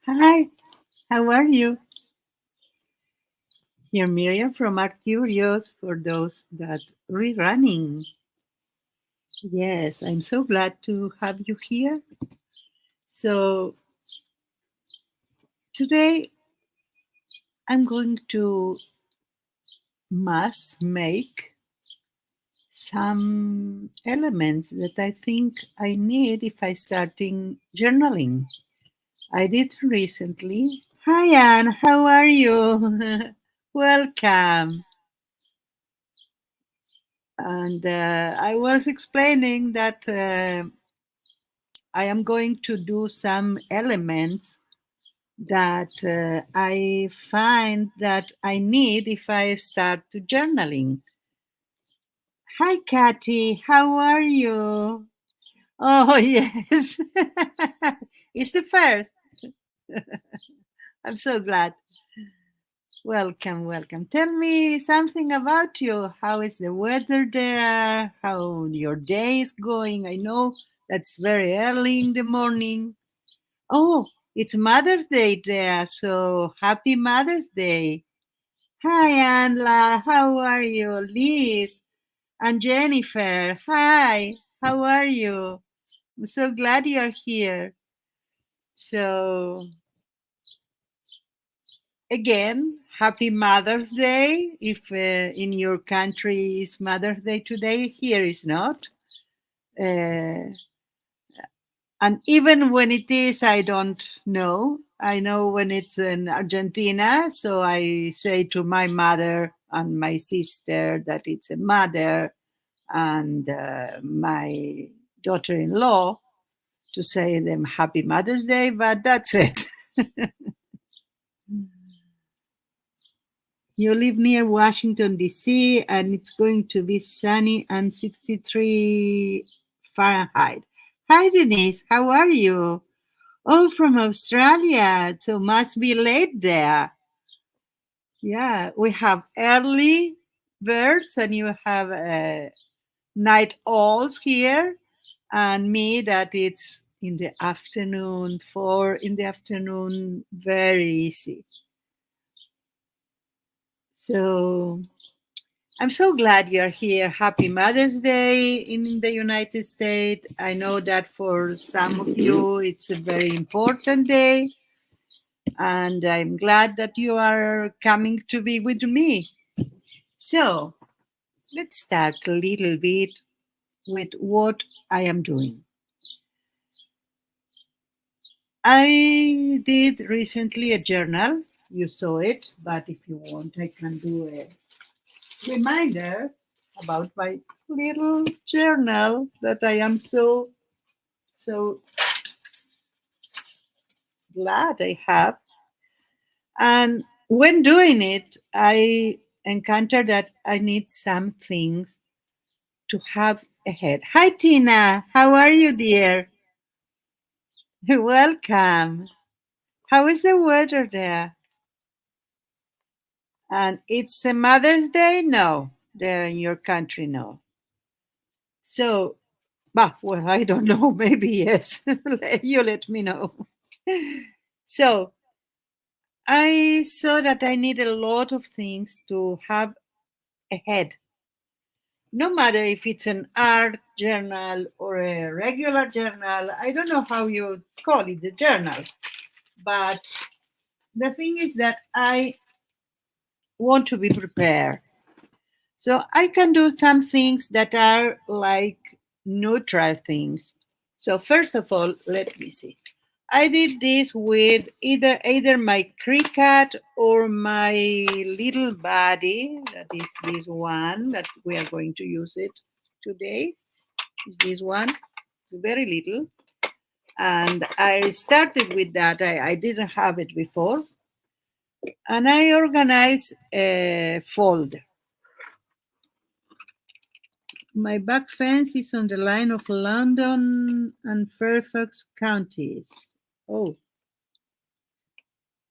Hi, how are you? Here, Miriam from Art Curious for those that rerunning. Yes, I'm so glad to have you here. So, today I'm going to mass make some elements that I think I need if I starting journaling. I did recently. Hi, Anne, how are you? Welcome. And I was explaining that I am going to do some elements that I find that I need if I start to journaling. Hi, Kathy. How are you? Oh, yes. It's the first. I'm so glad. Welcome, welcome. Tell me something about you. How is the weather there? How your day is going? I know that's very early in the morning. Oh, it's Mother's Day there, so happy Mother's Day. Hi, Anla. How are you? Liz and Jennifer. Hi, how are you? I'm so glad you're here. So, again, happy Mother's Day. If in your country is Mother's Day today, here is not. Uh, And even when it is, I don't know. I know when it's in Argentina. So I say to my mother and my sister that it's a mother, and my daughter in law to say them Happy Mother's Day, but that's it. You live near Washington, D.C., and it's going to be sunny and 63 Fahrenheit. Hi, Denise. How are you? Oh, from Australia. So must be late there. Yeah, we have early birds and you have night owls here. And me that it's in the afternoon, 4 in the afternoon, very easy. So I'm so glad you're here. Happy Mother's Day in the United States. I know that for some of you it's a very important day, and I'm glad that you are coming to be with me. So, let's start a little bit with what I am doing. I did recently a journal. You saw it, but if you want, I can do a reminder about my little journal that I am so glad I have. And when doing it, I encountered that I need some things to have ahead. Hi, Tina. How are you, dear? Welcome. How is the weather there? And it's a Mother's Day? No, there in your country, no. So, well, I don't know. Maybe yes. You let me know. So, I saw that I need a lot of things to have ahead. No matter if it's an art journal or a regular journal, I don't know how you call it, the journal. But the thing is that I want to be prepared. So I can do some things that are like neutral things. So first of all, let me see. I did this with either my cricut or my little body. That is this one that we are going to use it today. Is this one? It's very little. And I started with that. I didn't have it before. And I organized a folder. My back fence is on the line of London and Fairfax counties. Oh,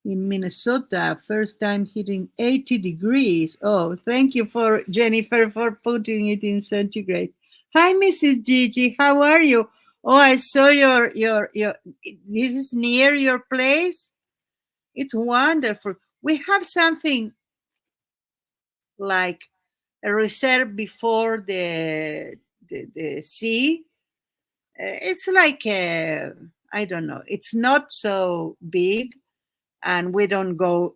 in Minnesota, first time hitting 80 degrees. Oh, thank you for Jennifer for putting it in centigrade. Hi, Mrs. Gigi. How are you? Oh, I saw your. This is near your place. It's wonderful. We have something like a reserve before the sea. It's like I don't know. It's not so big, and we don't go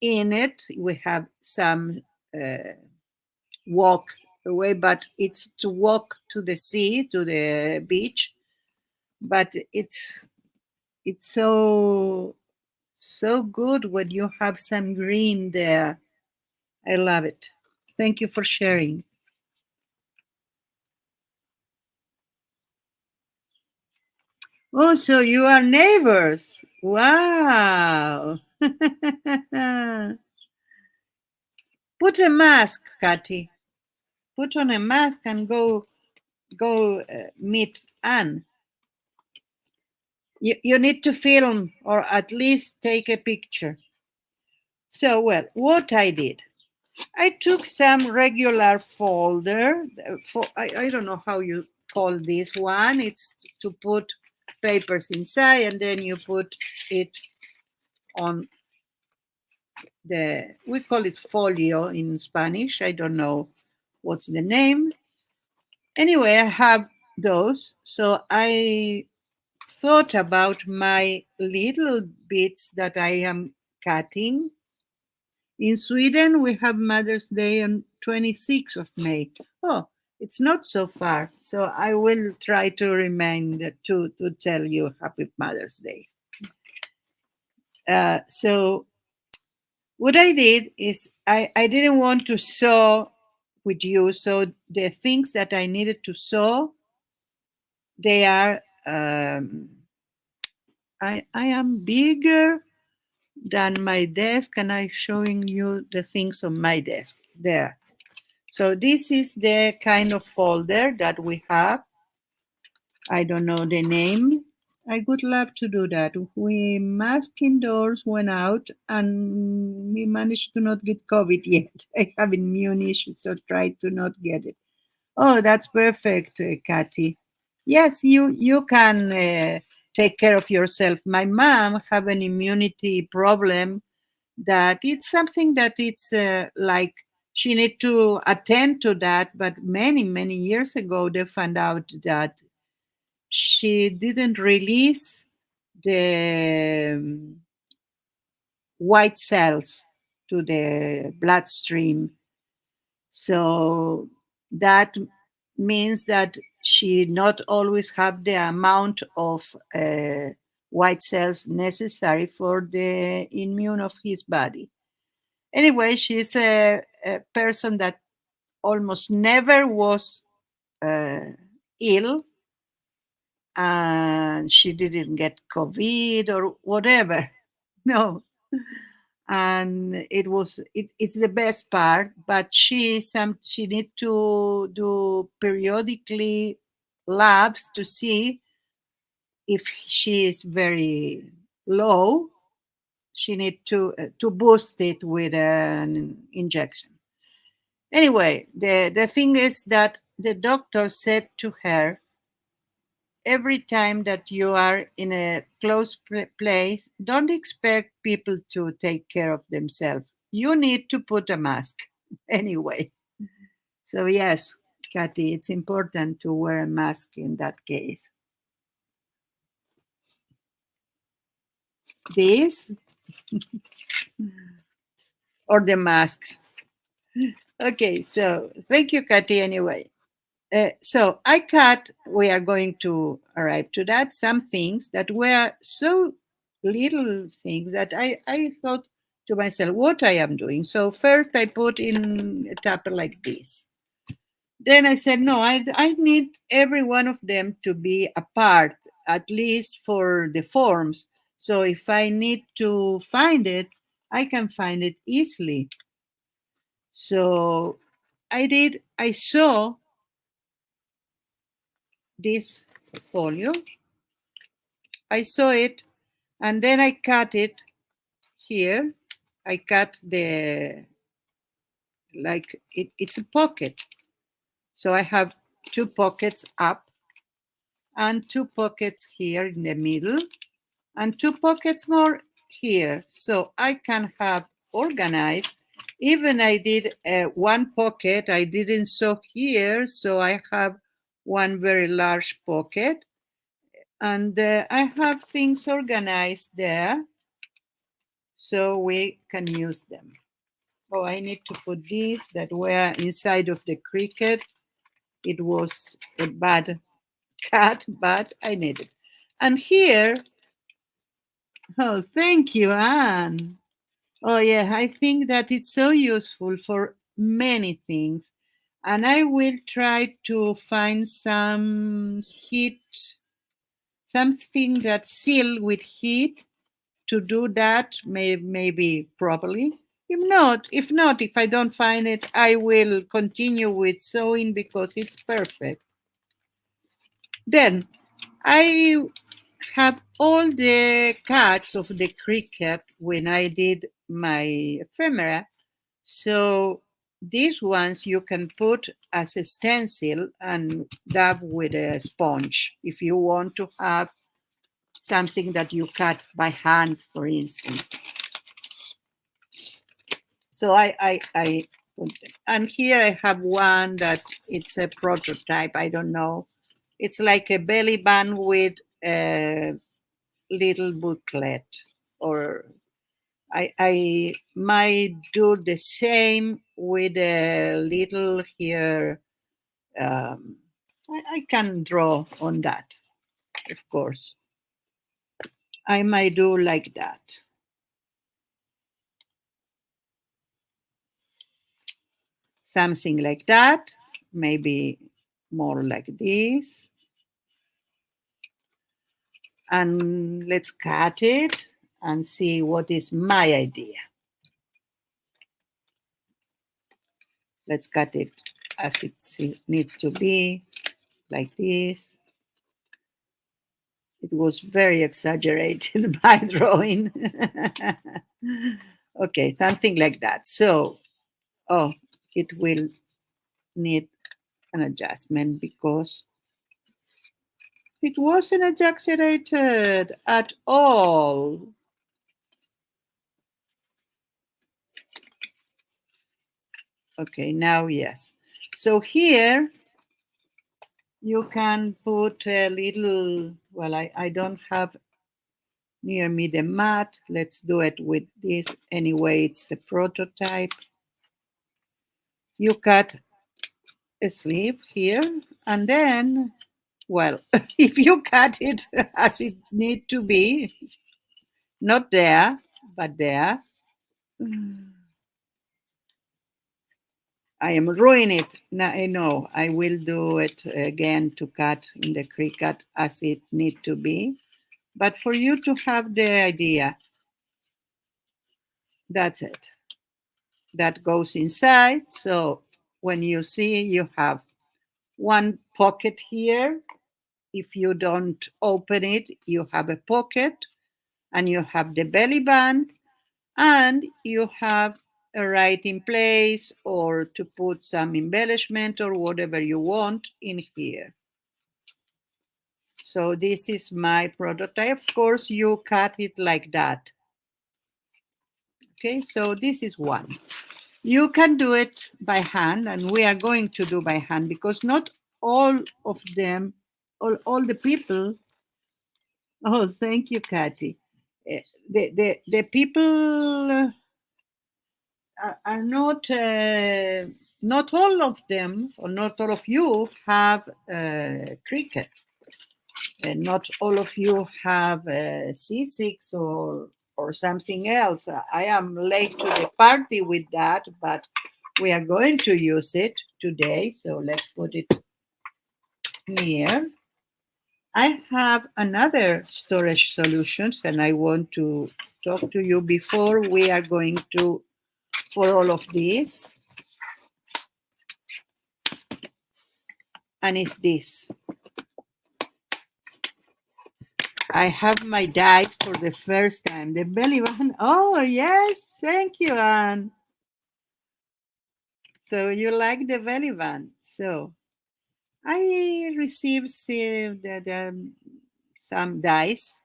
in it. We have some walk away, but it's to walk to the sea, to the beach. But it's so good when you have some green there. I love it. Thank you for sharing. Oh, so you are neighbors. Wow. Put a mask, Kathy. Put on a mask and go meet Anne. You need to film or at least take a picture. So, well, what I did, I took some regular folder. I don't know how you call this one. It's to put papers inside, and then you put it on we call it folio in Spanish. I don't know what's the name. Anyway, I have those. So I thought about my little bits that I am cutting. In Sweden, we have Mother's Day on 26th of May. Oh, it's not so far. So I will try to remind to tell you Happy Mother's Day. So what I did is I didn't want to sew with you. So the things that I needed to sew, they are, I am bigger than my desk, and I'm showing you the things on my desk there. So this is the kind of folder that we have. I don't know the name. I would love to do that. We mask indoors went out and we managed to not get COVID yet. I have immune issues, so try to not get it. Oh, that's perfect, Kathy. Yes, you can take care of yourself. My mom have an immunity problem that it's something that it's like she need to attend to that. But many years ago, they found out that she didn't release the white cells to the bloodstream. So that means that she not always have the amount of white cells necessary for the immune of his body. Anyway, she's a person that almost never was uh, ill, and she didn't get COVID or whatever. No, and it's the best part. But she need to do periodically labs to see if she is very low. She need to boost it with an injection. Anyway, the thing is that the doctor said to her, every time that you are in a close place, don't expect people to take care of themselves. You need to put a mask anyway. So, yes, Kathy, it's important to wear a mask in that case. This or the masks. Okay, so thank you, Kathy, anyway. So we are going to arrive to that, some things that were so little things that I thought to myself, what I am doing. So first I put in a tupper like this. Then I said, no, I need every one of them to be apart, at least for the forms. So if I need to find it, I can find it easily. So I saw this folio. I saw it, and then I cut it here. I cut it's a pocket. So I have two pockets up and two pockets here in the middle and two pockets more here, so I can have organized. Even I did one pocket, I didn't sew here, so I have one very large pocket, and I have things organized there so we can use them. Oh, I need to put these that were inside of the cricket. It was a bad cut, but I need it. And here, oh, thank you, Anne. Oh, yeah, I think that it's so useful for many things. And I will try to find some heat, something that's sealed with heat to do that, maybe properly. If I don't find it, I will continue with sewing because it's perfect. Then I have all the cuts of the cricket when I did my ephemera. So these ones you can put as a stencil and dab with a sponge if you want to have something that you cut by hand, for instance. So I put them. And here I have one that it's a prototype. I don't know. It's like a belly band with a little booklet, or I might do the same with a little here. I can draw on that, of course. I might do like that. Something like that, maybe more like this. And let's cut it and see what is my idea. Let's cut it as it needs to be, like this. It was very exaggerated, my drawing. Okay, something like that. So, oh, it will need an adjustment because it wasn't exaggerated at all. Okay, now yes. So here you can put a little, well, I don't have near me the mat. Let's do it with this. Anyway, it's a prototype. You cut a sleeve here, and then, well, if you cut it as it need to be, not there, but there, I am ruining it. Now I know I will do it again to cut in the cricut as it need to be. But for you to have the idea, that's it. That goes inside. So when you see you have one pocket here, if you don't open it, you have a pocket and you have the belly band and you have a writing place or to put some embellishment or whatever you want in here. So this is my prototype. Of course, you cut it like that. Okay, so this is one. You can do it by hand, and we are going to do by hand because not all of them, all the people. Oh, thank you, Kathy. The people are not all of them, or not all of you have cricket. And not all of you have C6 or something else. I am late to the party with that, but we are going to use it today. So let's put it here. I have another storage solutions and I want to talk to you before we are going to for all of these. And it's this. I have my dice for the first time. The belly button. Oh, yes. Thank you, Anne. So you like the belly band. So I received some dice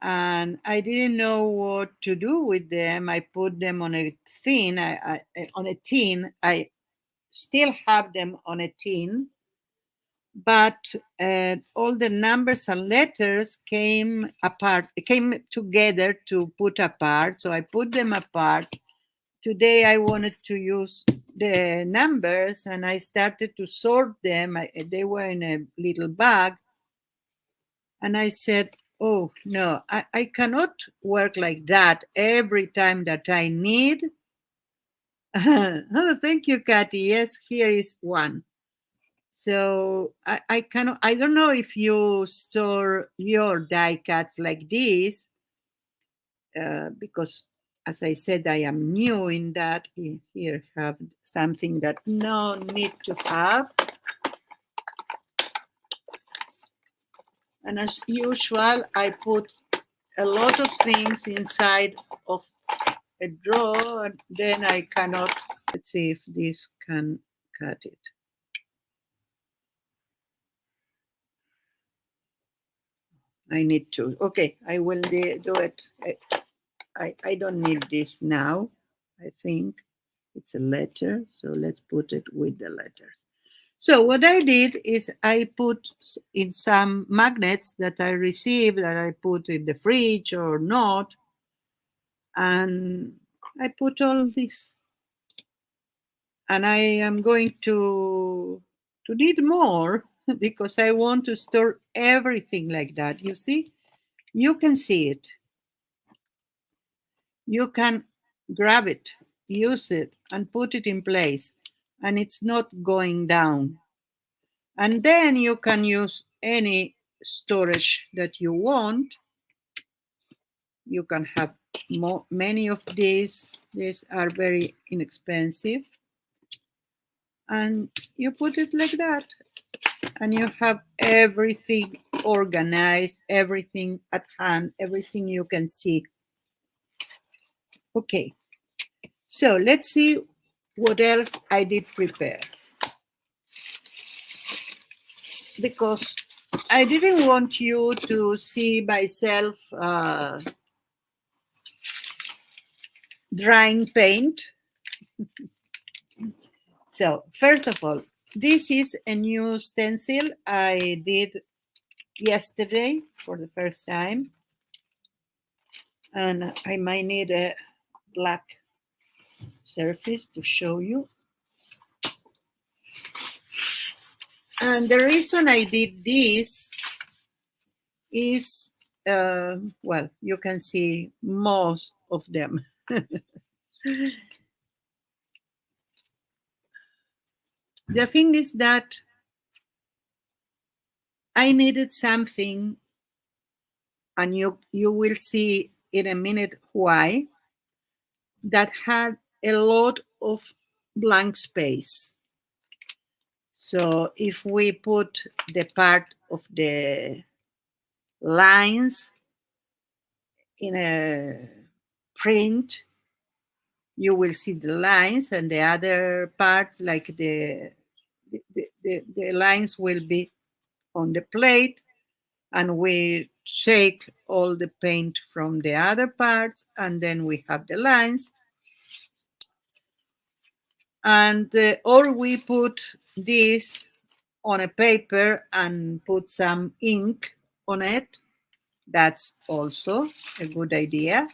and I didn't know what to do with them. I put them on a tin. On a tin. I still have them on a tin, but all the numbers and letters came apart, came together to put apart. So I put them apart. Today I wanted to use the numbers, and I started to sort them. They were in a little bag, and I said, oh no, I cannot work like that every time that I need. Oh, thank you, Kathy. Yes, here is one. So I cannot, I don't know if you store your die cuts like this, because as I said, I am new in that. Here have something that no need to have. And as usual, I put a lot of things inside of a drawer, and then I cannot. Let's see if this can cut it. I need to. Okay, I will do it. I don't need this now. I think it's a letter, so let's put it with the letters. So what I did is I put in some magnets that I received that I put in the fridge or not, and I put all this. And I am going to need more because I want to store everything like that. You see, you can see it. You can grab it, use it, and put it in place, and it's not going down. And then you can use any storage that you want. You can have many of these. These are very inexpensive. And you put it like that, and you have everything organized, everything at hand, everything you can see. Okay, so let's see what else I did prepare. Because I didn't want you to see myself drying paint. So first of all, this is a new stencil I did yesterday for the first time. And I might need a black surface to show you. And the reason I did this is, well, you can see most of them. The thing is that I needed something, and you will see in a minute why, that had a lot of blank space. So if we put the part of the lines in a print, you will see the lines, and the other parts, like the lines, will be on the plate, and we shake all the paint from the other parts, and then we have the lines. And or we put this on a paper and put some ink on it. That's also a good idea.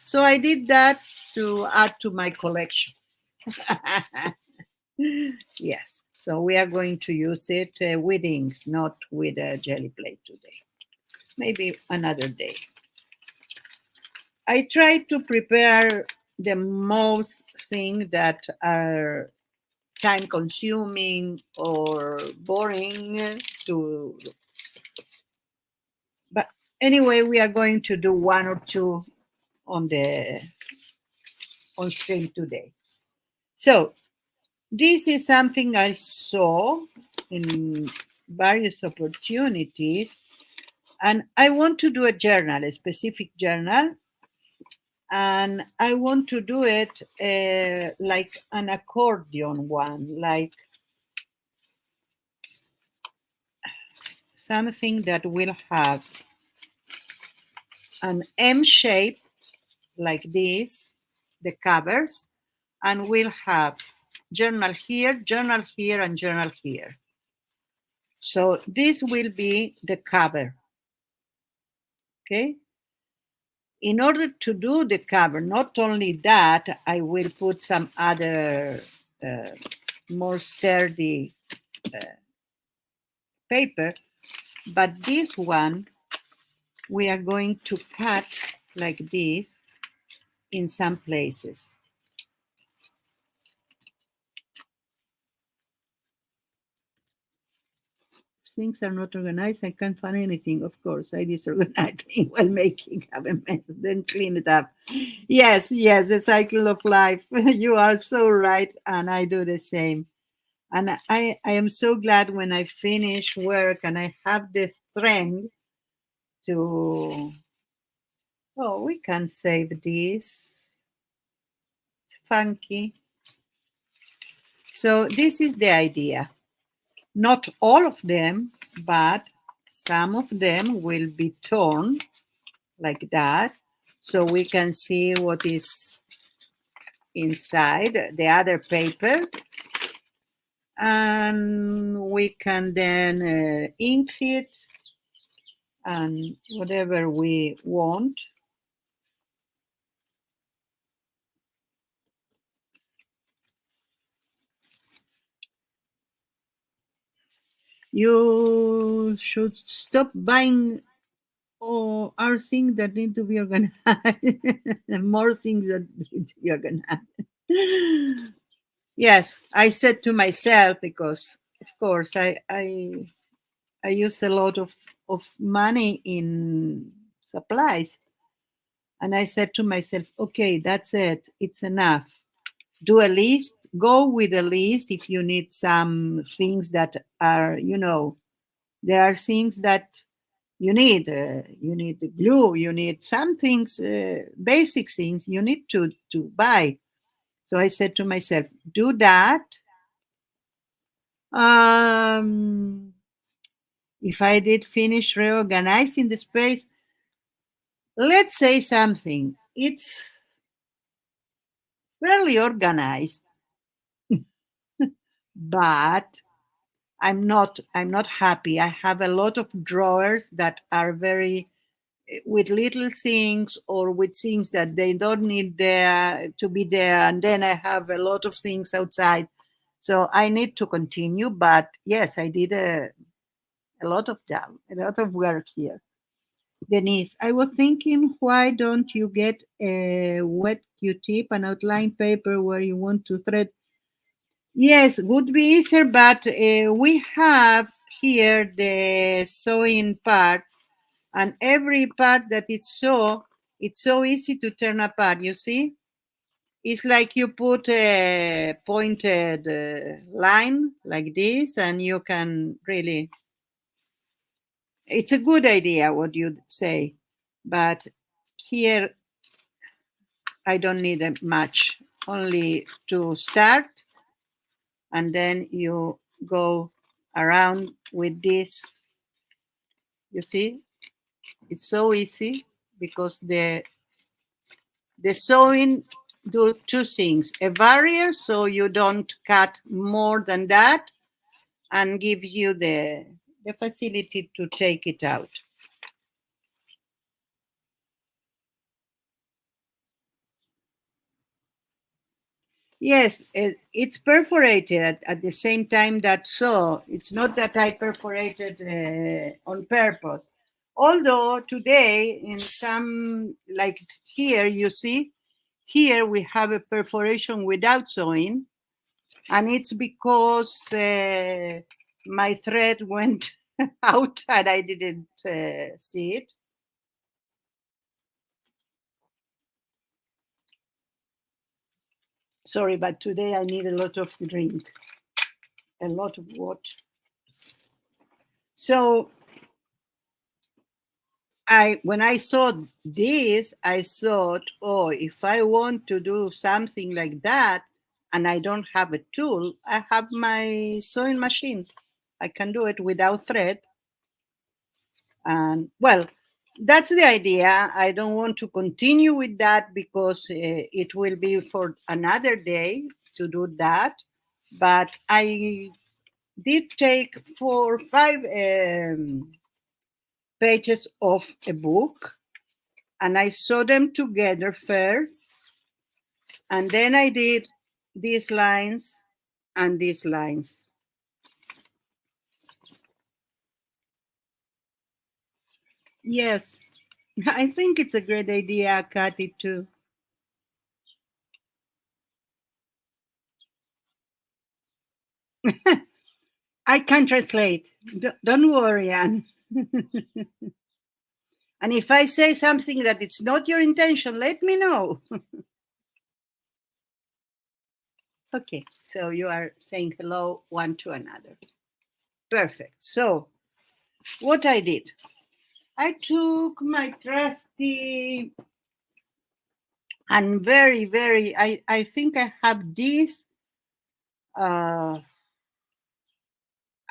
So I did that to add to my collection. Yes, so we are going to use it with inks, not with a jelly plate today. Maybe another day. I try to prepare the most things that are time consuming or boring to, but anyway, we are going to do one or two on stream today. So this is something I saw in various opportunities, and I want to do a journal, a specific journal, and I want to do it like an accordion one, like something that will have an M shape like this, the covers, and we'll have journal here, and journal here. So this will be the cover, okay? In order to do the cover, not only that, I will put some other more sturdy paper, but this one we are going to cut like this in some places. Things are not organized, I can't find anything. Of course, I disorganize things while making, have a mess, then clean it up. Yes, the cycle of life. You are so right, and I do the same. And I am so glad when I finish work and I have the strength to, oh, we can save this. Funky. So this is the idea. Not all of them, but some of them will be torn like that. So we can see what is inside the other paper. And we can then ink it and whatever we want. You should stop buying or are things that need to be organized. More things that need to be organized. Yes, I said to myself because, of course, I use a lot of money in supplies, and I said to myself, okay, that's it. It's enough. Do a list. Go with a list if you need some things that are, there are things that you need. You need the glue. You need some things, basic things you need to buy. So I said to myself, do that. If I did finish reorganizing the space, let's say something. It's fairly organized, but I'm not happy. I have a lot of drawers that are very with little things or with things that they don't need there to be there, and then I have a lot of things outside. So I need to continue, but yes, I did a lot of them, a lot of work here. Denise, I was thinking, why don't you get a wet Q-tip and outline paper where you want to thread? Yes, would be easier, but we have here the sewing part, and every part that it's so easy to turn apart. You see, it's like you put a pointed line like this, and you can really. It's a good idea what you say, but here I don't need much, only to start, and then you go around with this. You see, it's so easy because the sewing do two things: a barrier so you don't cut more than that, and gives you the facility to take it out. Yes, it's perforated at the same time that sew. It's not that I perforated on purpose. Although today, in some, like here, you see, here we have a perforation without sewing, and it's because my thread went out and I didn't see it. Sorry, but today I need a lot of drink, a lot of water. So when I saw this, I thought, oh, if I want to do something like that and I don't have a tool, I have my sewing machine. I can do it without thread. And well, that's the idea. I don't want to continue with that because it will be for another day to do that. But I did take 4 or 5 pages of a book, and I saw them together first, and then I did these lines and these lines. Yes, I think it's a great idea, Kathy, too. I can translate. Don't worry, Anne. And if I say something that it's not your intention, let me know. Okay, so you are saying hello one to another. Perfect. So, what I did, I took my trusty and I think I have this uh,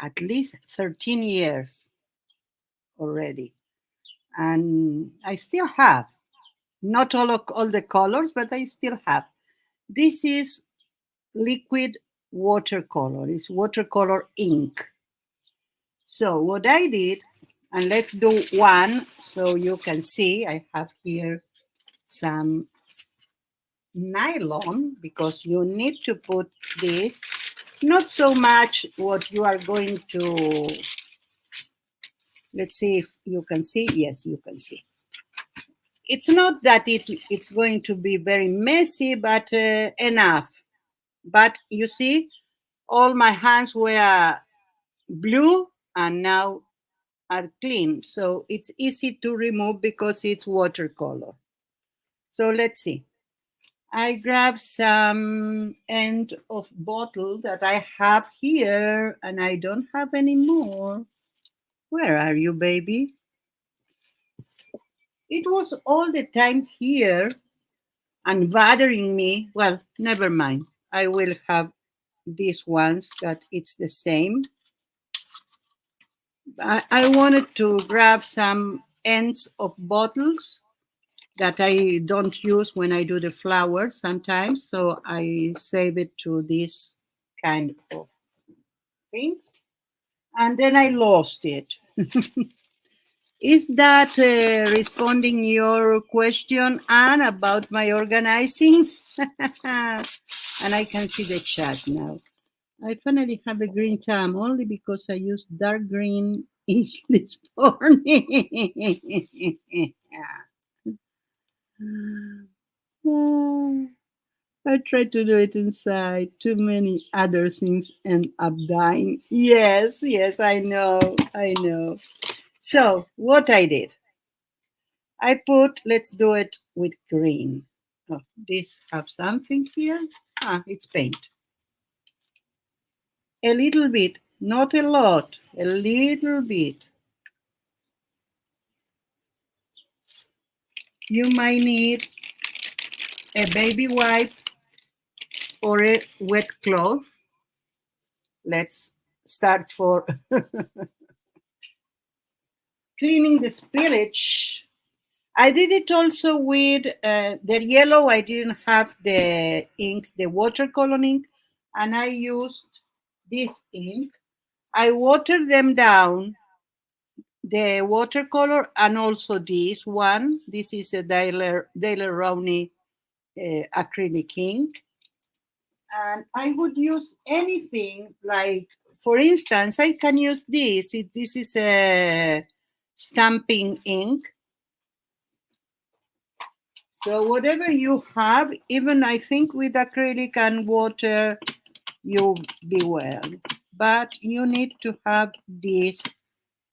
at least 13 years already. And I still have, not all the colors, but I still have. This is liquid watercolor, it's watercolor ink. So what I did, and let's do one so you can see, I have here some nylon because you need to put this, not so much what you are going to, let's see if you can see. Yes, you can see. It's not that it's going to be very messy, but enough. But you see, all my hands were blue and now are clean. So it's easy to remove because it's watercolor. So let's see. I grab some end of bottle that I have here and I don't have any more. Where are you, baby? It was all the time here and bothering me. Well, never mind. I will have these ones that it's the same. I wanted to grab some ends of bottles that I don't use when I do the flowers sometimes. So I save it to this kind of things. And then I lost it. Is that responding your question, Anne, about my organizing? And I can see the chat now. I finally have a green thumb only because I used dark green ink this morning. I tried to do it inside. Too many other things end up dying. Yes, yes, I know, I know. So, what I did, I put, let's do it with green. Oh, this have something here. Ah, it's paint. A little bit, not a lot, a little bit. You might need a baby wipe or a wet cloth. Let's start for cleaning the spillage. I did it also with the yellow. I didn't have the ink, the watercolor ink, and I used this ink. I watered them down, the watercolor, and also this one. This is a Daler Rowney acrylic ink. And I would use anything like, for instance, I can use this. This is a stamping ink. So whatever you have, even I think with acrylic and water, you'll be well. But you need to have this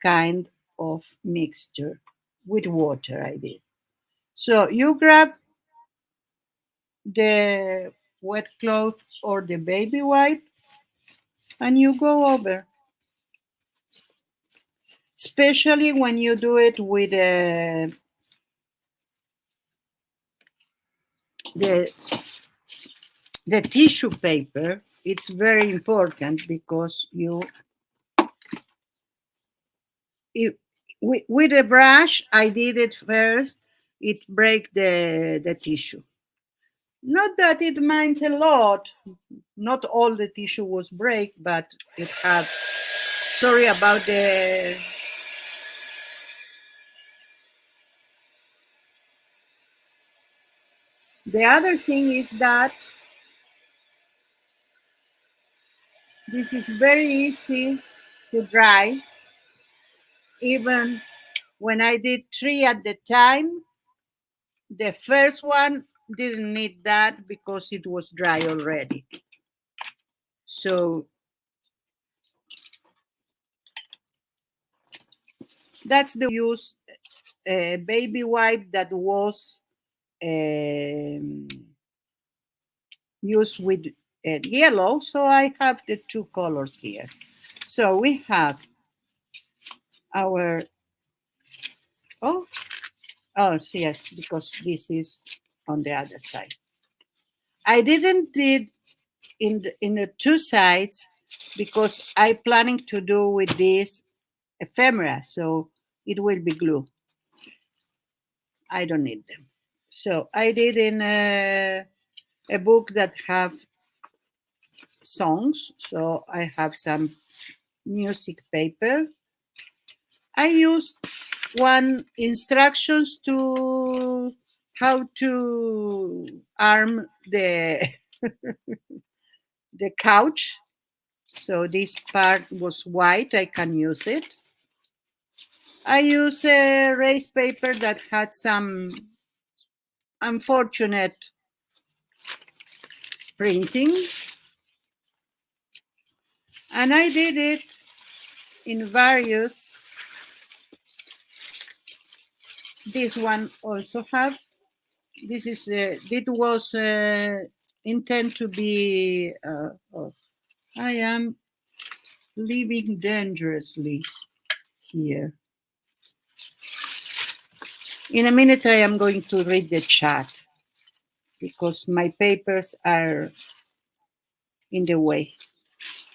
kind of mixture with water, I did. So you grab the wet cloth or the baby wipe and you go over. Especially when you do it with the the tissue paper, it's very important because you if with a brush, I did it first. It break the tissue. Not that it minds a lot. Not all the tissue was break, but it had. Sorry about the. The other thing is that this is very easy to dry. Even when I did 3 at the time, the first one didn't need that because it was dry already. So that's the use a baby wipe that was um, used with yellow. So I have the 2 colors here. So we have our, oh, oh, yes, because this is on the other side. I didn't did in the 2 sides because I planning to do with this ephemera, so it will be glue. I don't need them. So I did in a book that have songs, so I have some music paper. I used one instructions to how to arm the the couch. So this part was white, I can use it. I use a raised paper that had some unfortunate printing, and I did it in various. This one also have. This is it was intended to be. Oh, I am living dangerously here. In a minute, I am going to read the chat because my papers are in the way.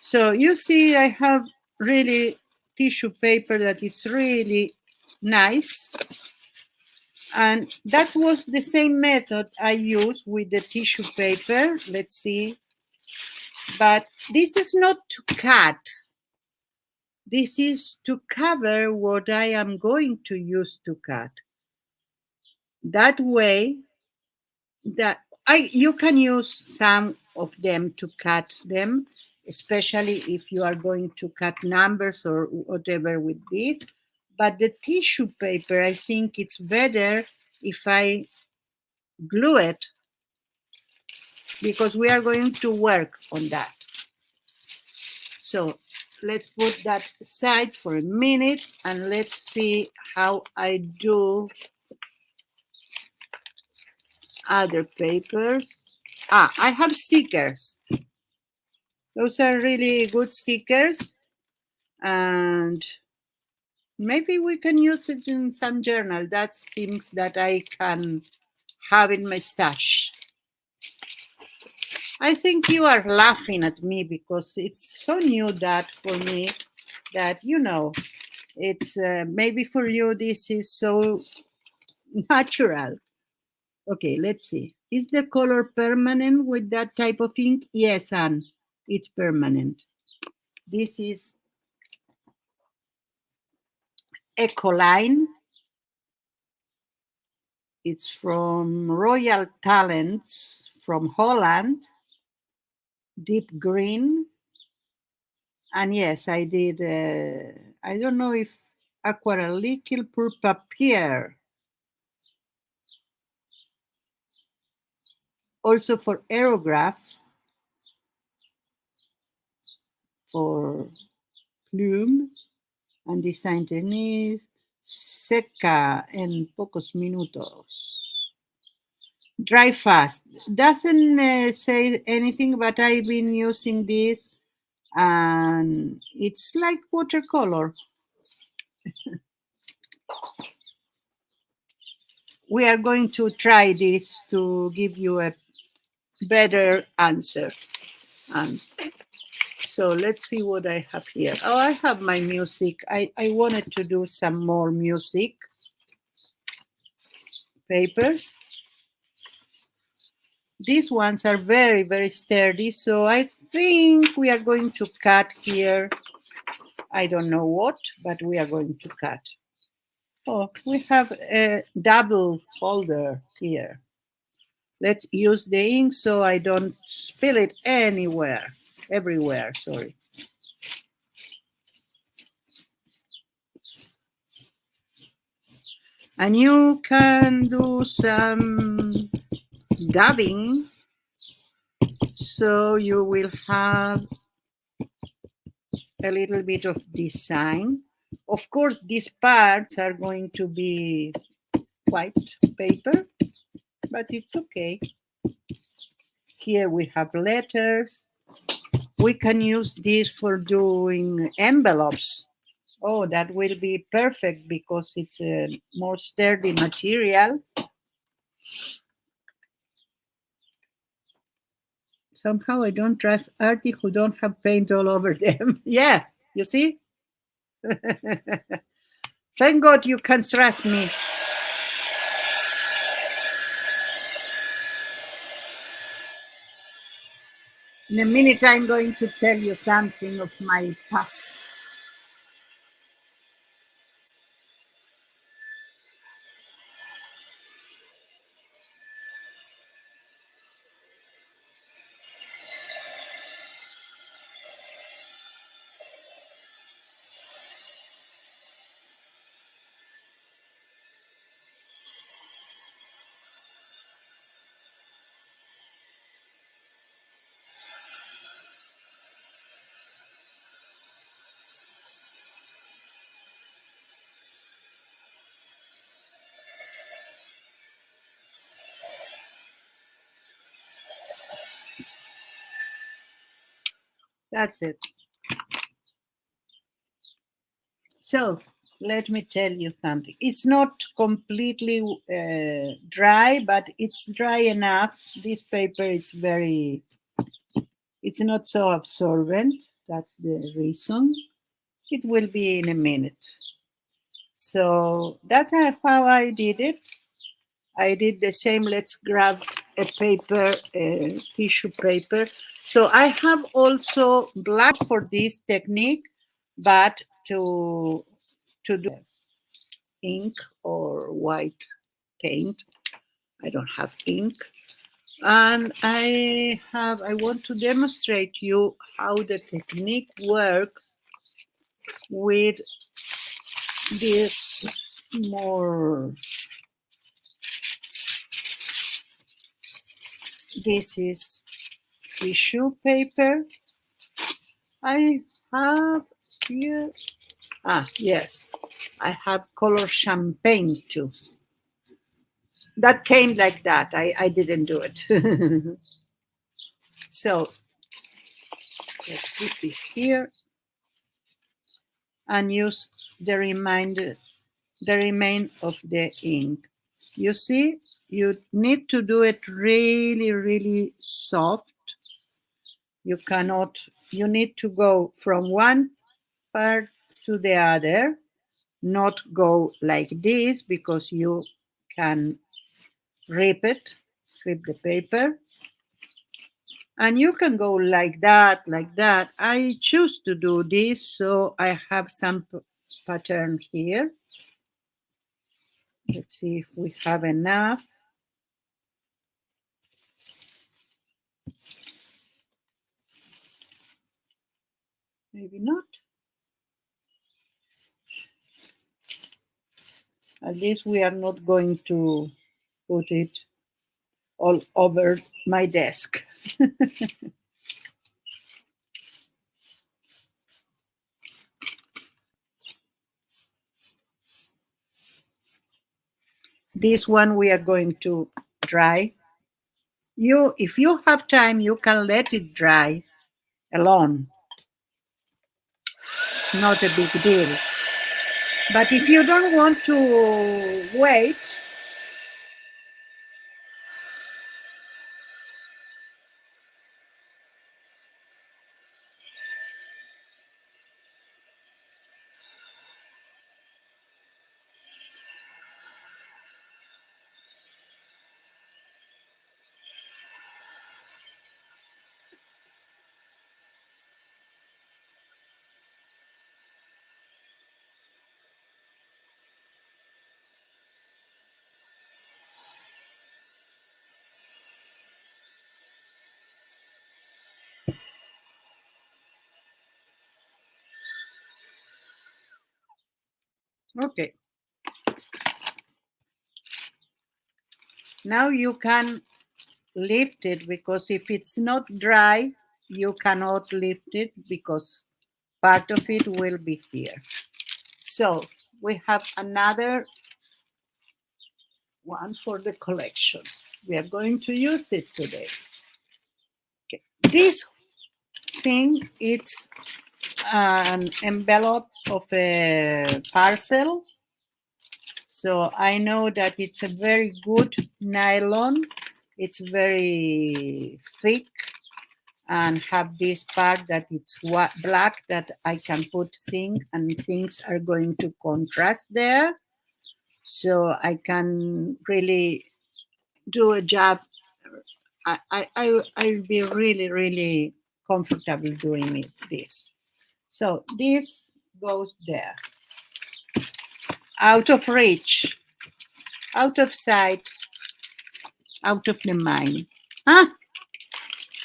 So you see, I have really tissue paper that is really nice. And that was the same method I used with the tissue paper. Let's see. But this is not to cut. This is to cover what I am going to use to cut. That way, that you can use some of them to cut them, especially if you are going to cut numbers or whatever with this. But the tissue paper, I think it's better if I glue it because we are going to work on that. So let's put that aside for a minute and let's see how I do other papers. I have stickers. Those are really good stickers, and maybe we can use it in some journal. That's things that I can have in my stash. I think you are laughing at me because it's so new that for me that, it's maybe for you this is so natural. Okay, let's see. Is the color permanent with that type of ink? Yes, Anne, it's permanent. This is Ecoline. It's from Royal Talents from Holland. Deep green. And yes, I did, I don't know if aquarelle pour papier. Also for aerograph, for plume, and design techniques, seca en pocos minutos. Dry fast. Doesn't say anything, but I've been using this, and it's like watercolor. We are going to try this to give you a better answer. So let's see what I have here. Oh, I have my music. I wanted to do some more music papers. These ones are very, very sturdy. So I think we are going to cut here. I don't know what, but we are going to cut. Oh, we have a double folder here. Let's use the ink so I don't spill it everywhere, sorry. And you can do some dabbing, so you will have a little bit of design. Of course, these parts are going to be white paper, but it's okay. Here we have letters. We can use this for doing envelopes. Oh, that will be perfect because it's a more sturdy material. Somehow I don't trust artists who don't have paint all over them. Yeah, you see? Thank God you can trust me. In a minute, I'm going to tell you something of my past. That's it. So let me tell you something. It's not completely dry, but it's dry enough. This paper it's not so absorbent. That's the reason. It will be in a minute. So that's how I did it. I did the same. Let's grab a paper, a tissue paper. So I have also black for this technique, but to do ink or white paint, I don't have ink. And I want to demonstrate you how the technique works with this more. This is tissue paper. I have here. Yes, I have color champagne too. That came like that. I didn't do it. So let's put this here and use the remain of the ink. You see, you need to do it really, really soft. You need to go from one part to the other, not go like this because you can rip the paper. And you can go like that, like that. I choose to do this, so I have some pattern here. Let's see if we have enough. Maybe not. At least we are not going to put it all over my desk. This one we are going to dry. If you have time, you can let it dry alone. It's not a big deal. But if you don't want to wait, Okay. Now you can lift it, because if it's not dry, you cannot lift it because part of it will be here. So we have another one for the collection. We are going to use it today. Okay. This thing, it's an envelope of a parcel. So I know that it's a very good nylon. It's very thick and have this part that it's black, that I can put things, and things are going to contrast there. So I can really do a job. I'll be really, really comfortable doing this. So this goes there. Out of reach, out of sight, out of the mind. Ah,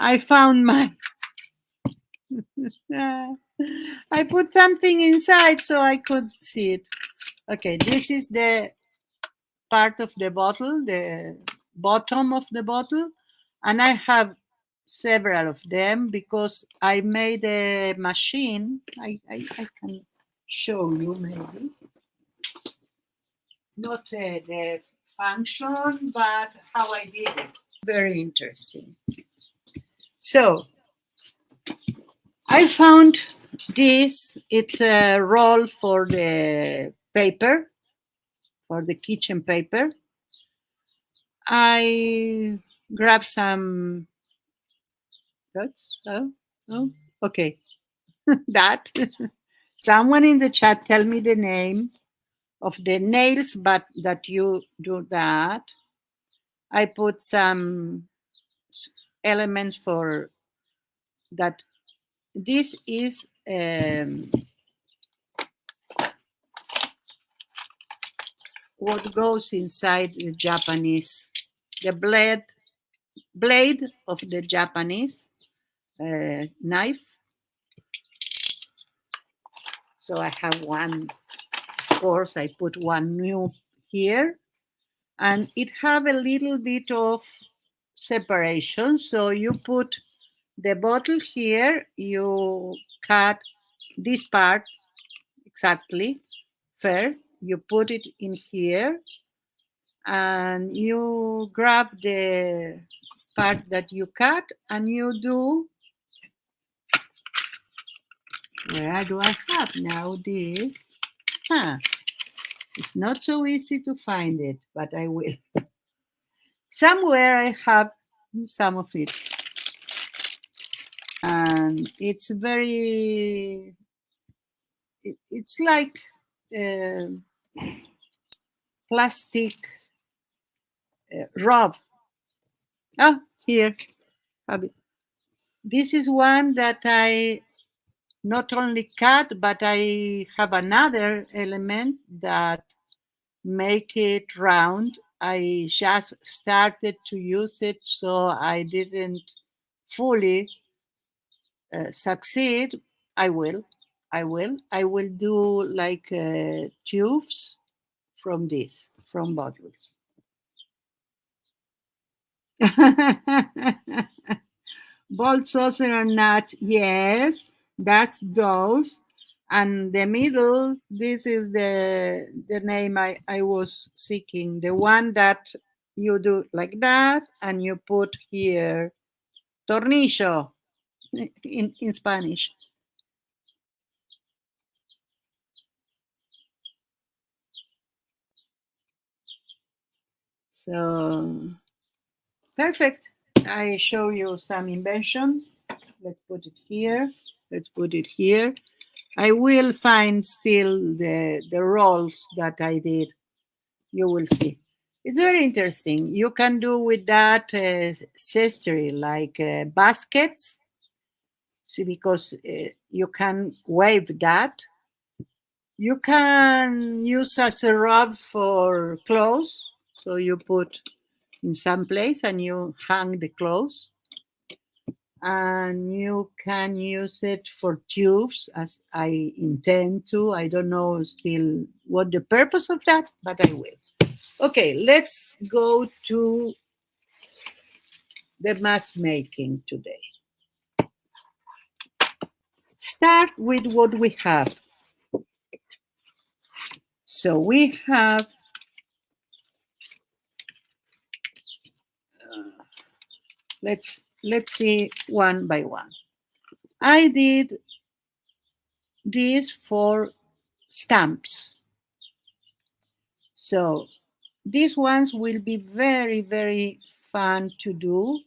I found my. I put something inside so I could see it. Okay, this is the part of the bottle, the bottom of the bottle, and I have several of them because I made a machine. I can show you maybe. Not the function, but how I did it. Very interesting. So I found this. It's a roll for the paper, for the kitchen paper. I grabbed some. That's oh okay. That someone in the chat tell me the name of the nails, but that you do that. I put some elements for that. This is what goes inside the Japanese, the blade of the Japanese knife. So I have one, of course, I put one new here, and it have a little bit of separation. So you put the bottle here, you cut this part exactly first, you put it in here, and you grab the part that you cut, and you do, where do I have now this? It's not so easy to find it, but I will. Somewhere I have some of it. And it's very, it's like plastic rub. Oh, here. This is one that I not only cut, but I have another element that make it round. I just started to use it, so I didn't fully succeed. I will do like tubes from this, from bottles. Bold saucer and nuts, yes, that's those. And the middle, this is the name I was seeking. The one that you do like that, and you put here tornillo in Spanish. So perfect. I show you some invention. Let's put it here. Let's put it here. I will find still the rolls that I did. You will see. It's very interesting. You can do with that accessory like baskets. See, because you can wave that. You can use as a rub for clothes. So you put in some place and you hang the clothes. and you can use it for tubes as I intend to. I don't know still what the purpose of that, but I will. Okay, let's go to the mask making today. Start with what we have. So we have, let's see one by one. I did this for stamps. So these ones will be very, very fun to do.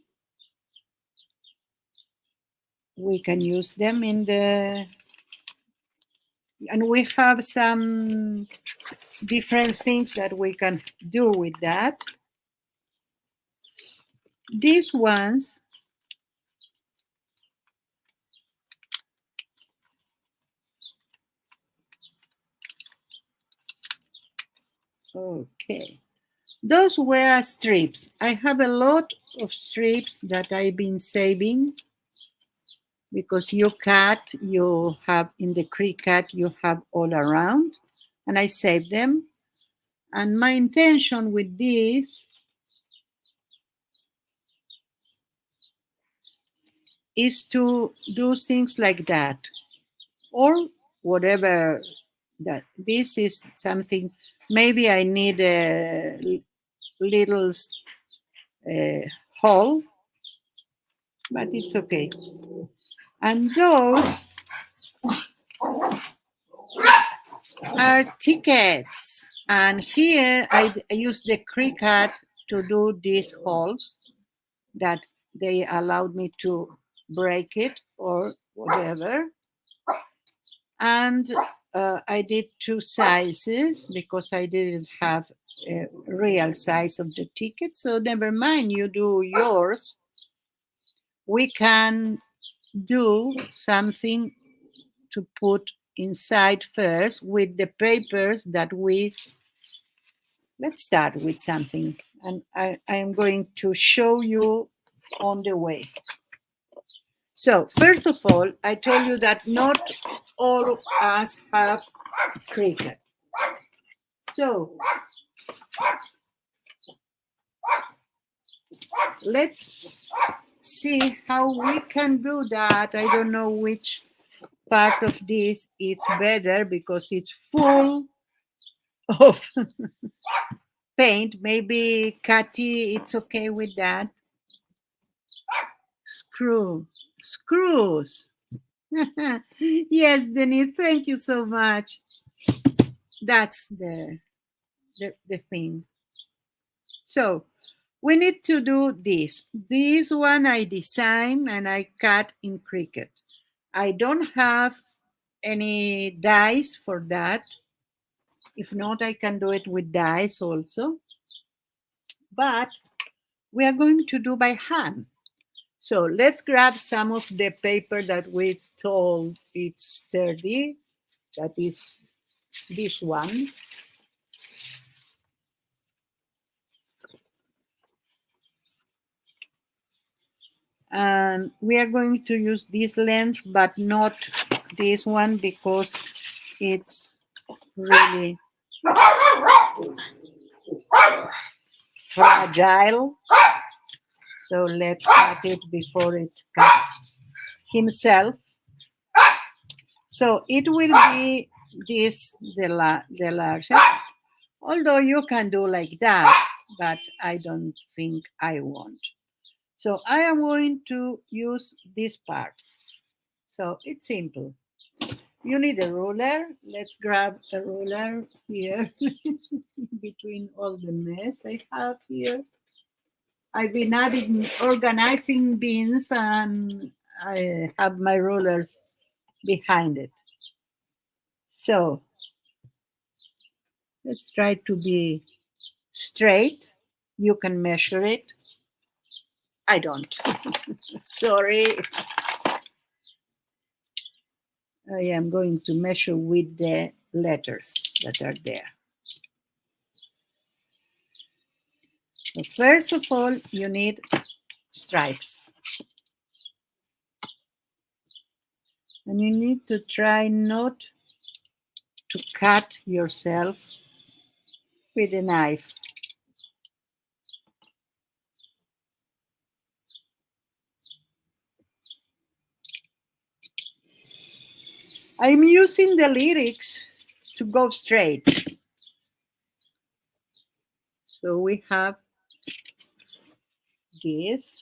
We can use them in the, and we have some different things that we can do with that. These ones, okay. Those were strips. I have a lot of strips that I've been saving because you have in the Cricut, you have all around, and I saved them. And my intention with this is to do things like that, or whatever that. This is something, maybe I need a little hole, but it's okay. And those are tickets. And here I use the Cricut to do these holes that they allowed me to break it or whatever. And I did two sizes because I didn't have a real size of the ticket. So never mind, you do yours. We can do something to put inside first with the papers that let's start with something. And I am going to show you on the way. So first of all, I told you that not all of us have Cricut. So let's see how we can do that. I don't know which part of this is better because it's full of paint. Maybe Cathy, it's okay with that. Screws. Yes, Denise, thank you so much. That's the thing. So we need to do this. This one I designed and I cut in Cricut. I don't have any dies for that. If not, I can do it with dies also. But we are going to do by hand. So let's grab some of the paper that we told it's sturdy. That is this one. And we are going to use this length, but not this one because it's really fragile. So let's cut it before it cuts himself. So it will be this, the larger. Although you can do like that, but I don't think I want. So I am going to use this part. So it's simple. You need a ruler. Let's grab a ruler here between all the mess I have here. I've been adding organizing bins and I have my rulers behind it. So let's try to be straight. You can measure it. I don't. Sorry. I am going to measure with the letters that are there. So first of all, you need stripes. And you need to try not to cut yourself with a knife. I'm using the lyrics to go straight. So we have this.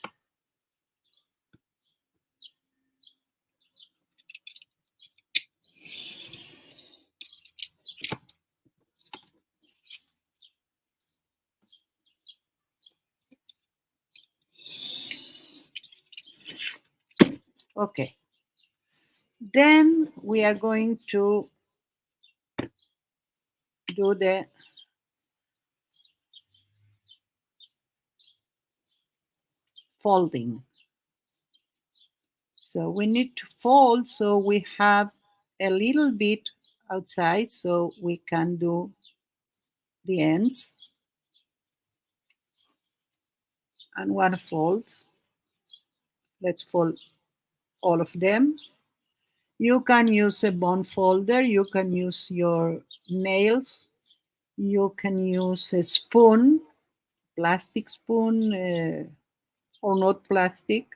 Okay. Then we are going to do the folding. So we need to fold so we have a little bit outside so we can do the ends. And one fold. Let's fold all of them. You can use a bone folder, you can use your nails, you can use a spoon, plastic spoon or not plastic.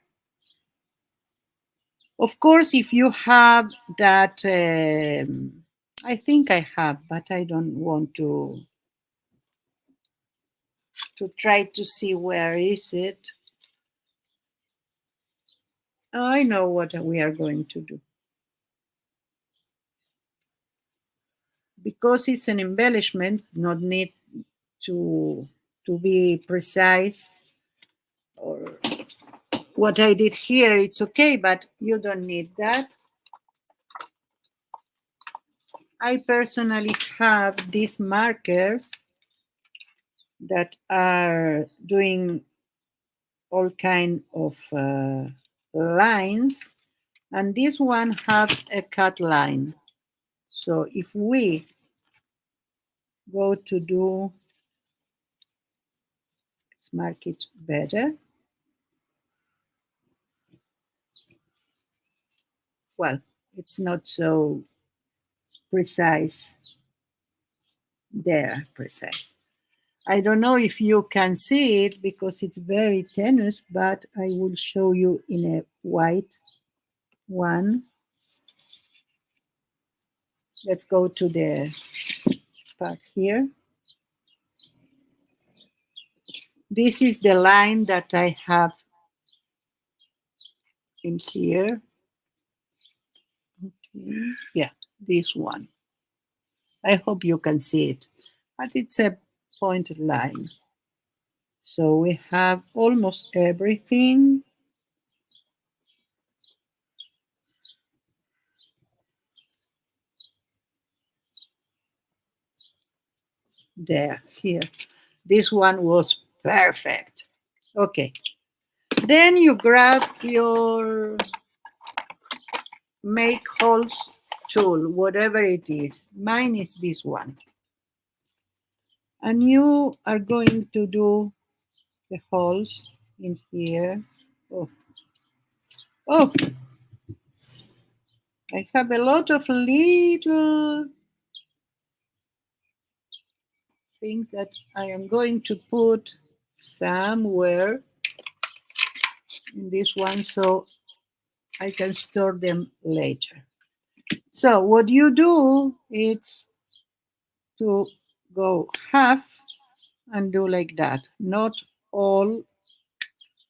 Of course, if you have that, I think I have, but I don't want to try to see where is it. I know what we are going to do. Because it's an embellishment, not need to be precise. Or what I did here, it's okay, but you don't need that. I personally have these markers that are doing all kind of lines, and this one has a cut line. So if we go to do, let's mark it better. Well, it's not so precise. There, precise. I don't know if you can see it because it's very tenuous, but I will show you in a white one. Let's go to the part here. This is the line that I have in here. Okay. Yeah, this one. I hope you can see it, but it's a pointed line. So we have almost everything. There, here. This one was perfect. Okay. Then you grab your make holes tool, whatever it is. Mine is this one. And you are going to do the holes in here. Oh, oh, I have a lot of little things that I am going to put somewhere in this one so I can store them later. So what you do is to go half and do like that. Not all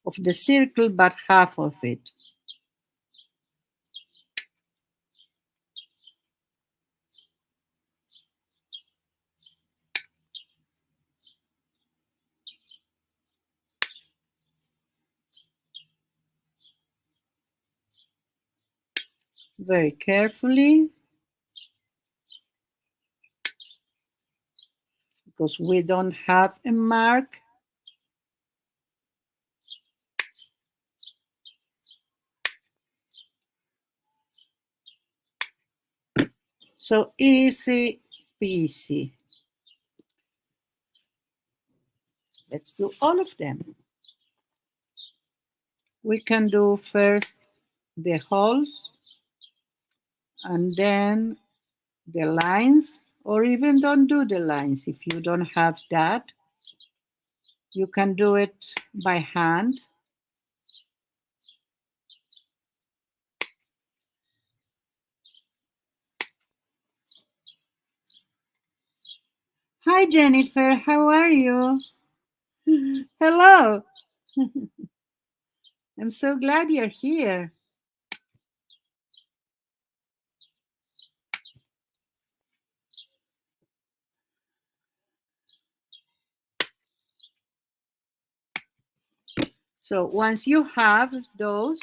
of the circle, but half of it. Very carefully, because we don't have a mark. So easy peasy. Let's do all of them. We can do first the holes. And then the lines, or even don't do the lines. If you don't have that, you can do it by hand. Hi, Jennifer. How are you? Hello. I'm so glad you're here. So once you have those,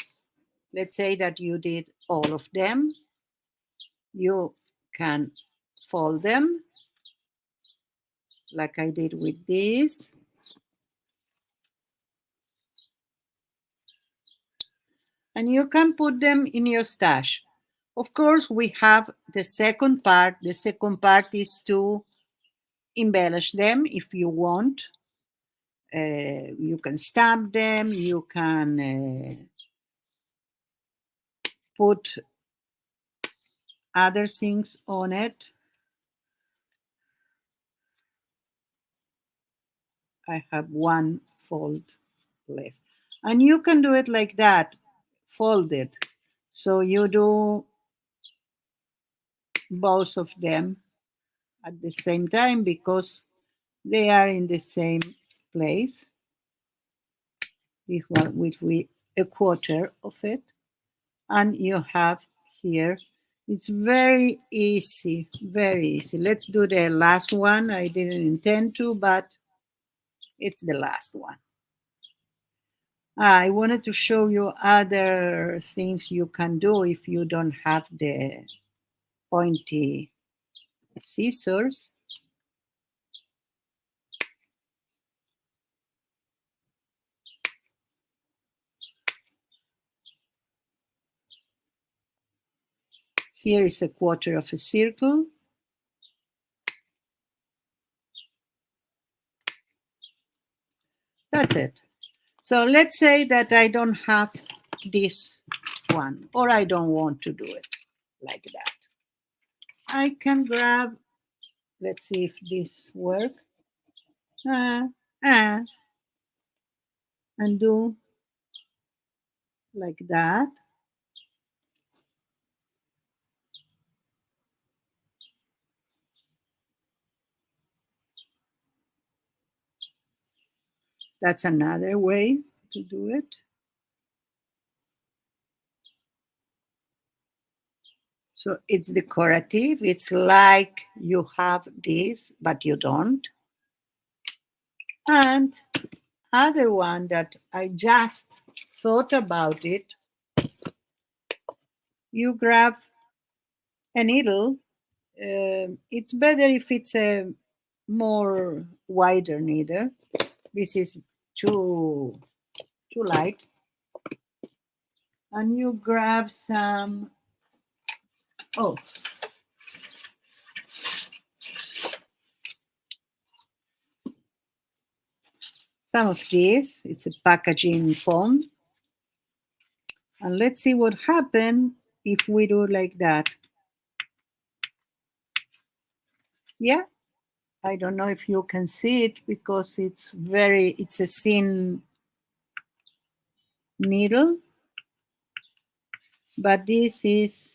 let's say that you did all of them, you can fold them like I did with this. And you can put them in your stash. Of course, we have the second part. The second part is to embellish them if you want. You can stamp them, you can put other things on it. I have one fold less. And you can do it like that, folded. So you do both of them at the same time because they are in the same place. This one with a quarter of it. And you have here, it's very easy, very easy. Let's do the last one. I didn't intend to, but it's the last one. I wanted to show you other things you can do if you don't have the pointy scissors. Here is a quarter of a circle. That's it. So let's say that I don't have this one, or I don't want to do it like that. I can grab, let's see if this works, and do like that. That's another way to do it. So it's decorative. It's like you have this, but you don't. And other one that I just thought about it, you grab a needle. It's better if it's a more wider needle. This is too light. And you grab some, oh, some of this. It's a packaging foam. And let's see what happens if we do like that. Yeah, I don't know if you can see it because it's a thin needle. But this is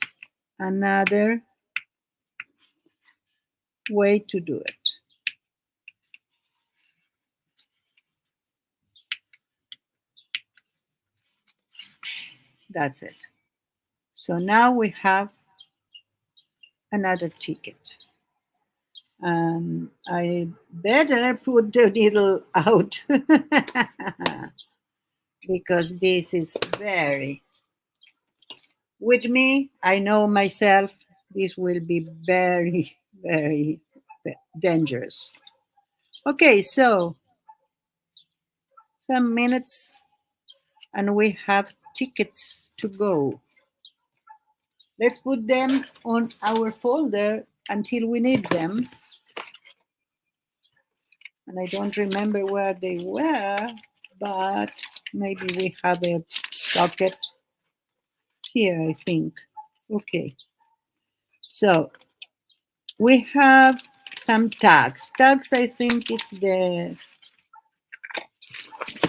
another way to do it. That's it. So now we have another ticket. And I better put the needle out because this is very, with me, I know myself, this will be very, very dangerous. Okay, so some minutes and we have tickets to go. Let's put them on our folder until we need them. And I don't remember where they were, but maybe we have a socket here, I think. Okay. So we have some tags. Tags, I think it's the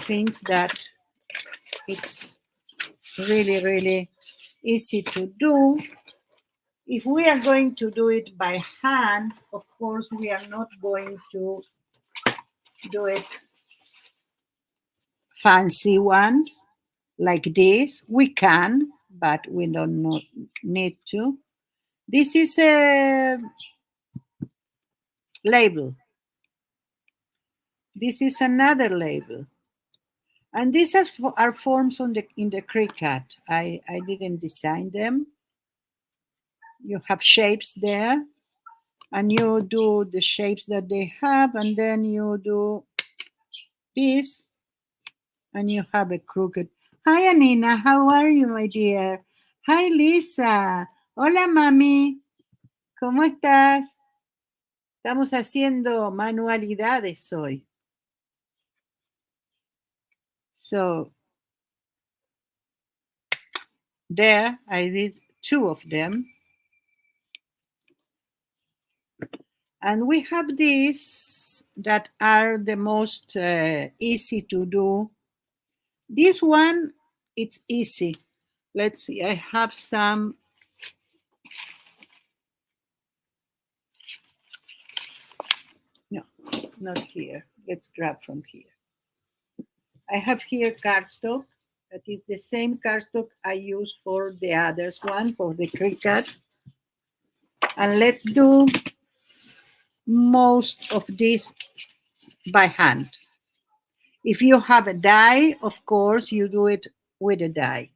things that it's really, really easy to do. If we are going to do it by hand, of course, we are not going to do it fancy ones like this. We can, but we don't need to. This is a label. This is another label. And these are forms in the Cricut. I didn't design them. You have shapes there, and you do the shapes that they have, and then you do this, and you have a crooked. Hi, Anina. How are you, my dear? Hi, Lisa. Hola, mami. ¿Cómo estás? Estamos haciendo manualidades hoy. So, there, I did 2 of them. And we have these that are the most easy to do. This one, it's easy. Let's see, I have some. No, not here. Let's grab from here. I have here cardstock. That is the same cardstock I use for the others one, for the Cricut. And let's do most of this by hand. If you have a die, of course, you do it with a die.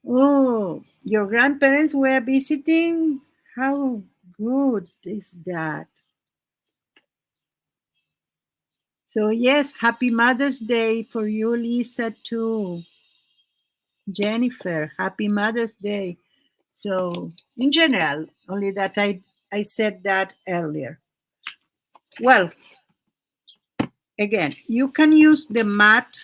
Oh, your grandparents were visiting? How good is that? So, yes, happy Mother's Day for you, Lisa, too. Jennifer, happy Mother's Day. So, in general, only that I said that earlier. Well, again, you can use the mat.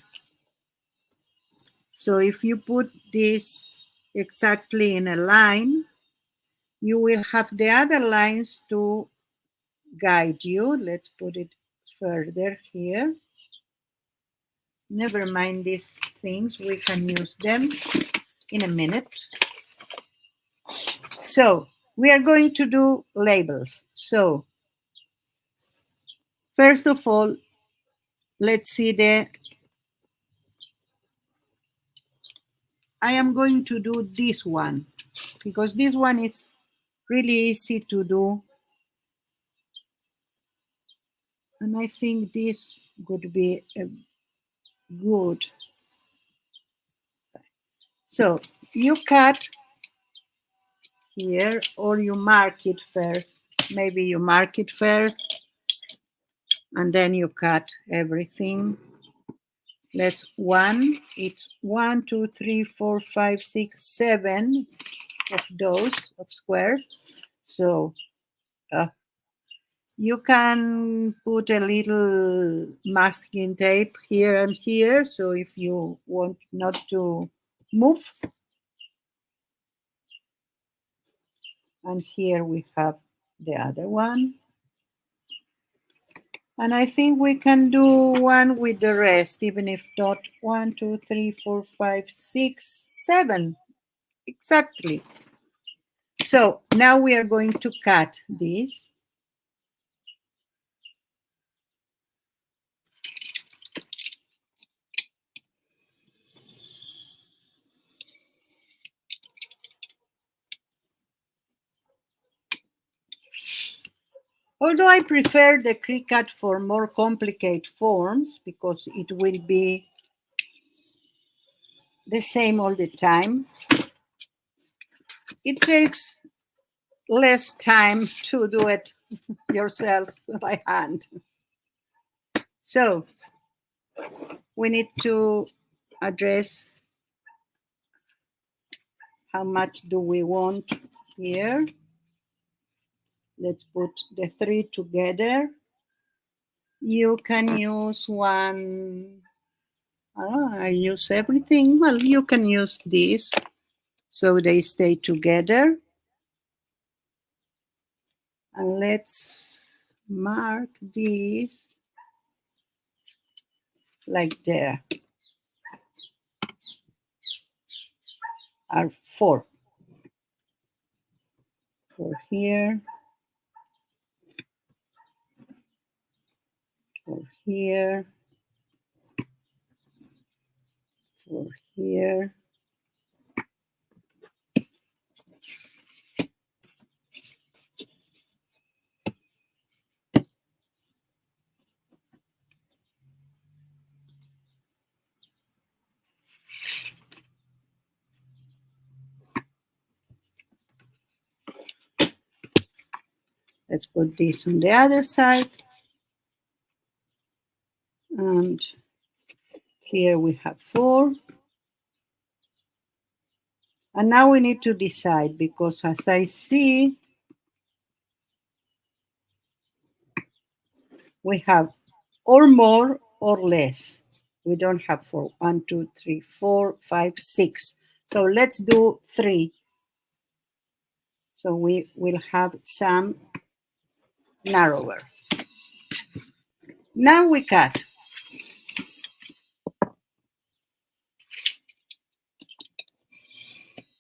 So, if you put this exactly in a line, you will have the other lines to guide you. Let's put it further here. Never mind these things, we can use them in a minute. So we are going to do labels. So first of all, let's see I am going to do this one because this one is really easy to do. And I think this would be a good. So you cut here or you mark it first. Maybe you mark it first and then you cut everything. Let's it's 1, 2, 3, 4, 5, 6, 7 of those of squares. So you can put a little masking tape here and here. So if you want not to move. And here we have the other one. And I think we can do one with the rest, even if not 1, 2, 3, 4, 5, 6, 7. Exactly. So now we are going to cut this. Although I prefer the Cricut for more complicated forms because it will be the same all the time, it takes less time to do it yourself by hand. So we need to address how much do we want here. Let's put the 3 together. You can use one I use everything. Well, you can use this so they stay together. And let's mark this like there are four. For here, for here, for here. Let's put this on the other side. And here we have four. And now we need to decide because as I see, we have or more or less. We don't have 4. 1, 2, 3, 4, 5, 6. So let's do 3. So we will have some narrowers. Now we cut.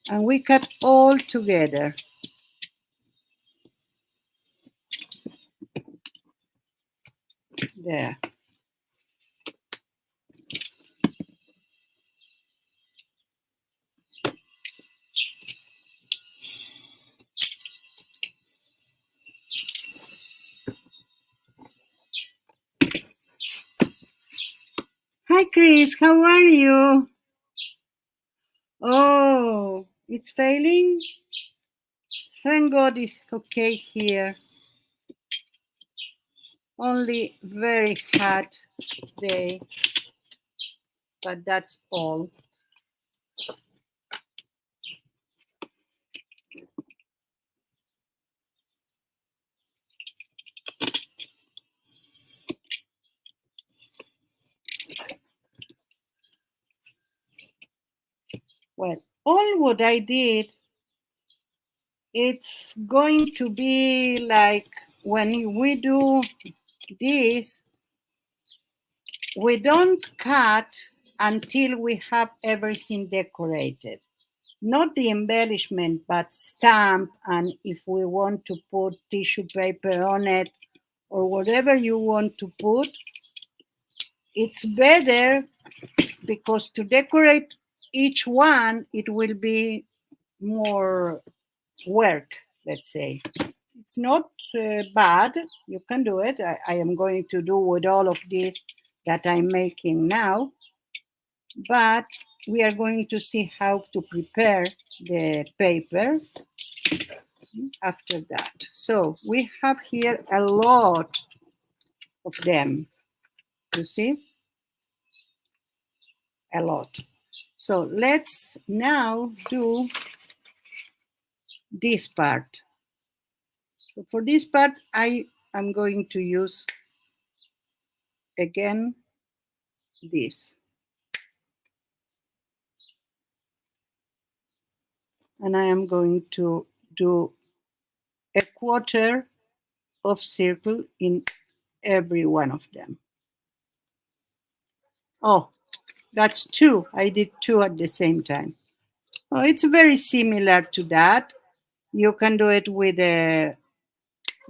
And we cut all together. There. Hi, Chris. How are you? Oh, it's failing? Thank God it's okay here. Only very hot day, but that's all. Well, all what I did, it's going to be like when we do this, we don't cut until we have everything decorated. Not the embellishment, but stamp, and if we want to put tissue paper on it or whatever you want to put, it's better because to decorate each one, it will be more work, let's say. It's not bad. You can do it. I am going to do with all of this that I'm making now, but we are going to see how to prepare the paper after that. So we have here a lot of them, you see? A lot. So let's now do this part. So for this part, I am going to use again this. And I am going to do a quarter of circle in every one of them. Oh, that's 2. I did 2 at the same time. Oh, it's very similar to that. You can do it with a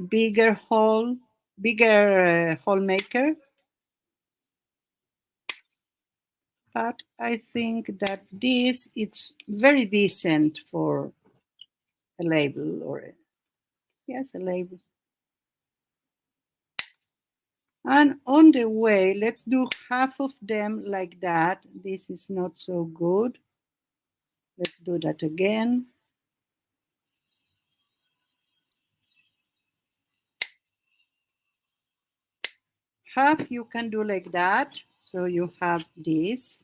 bigger hole maker. But I think that this it's very decent for a label or a label. And on the way, let's do half of them like that. This is not so good. Let's do that again. Half you can do like that. So you have this.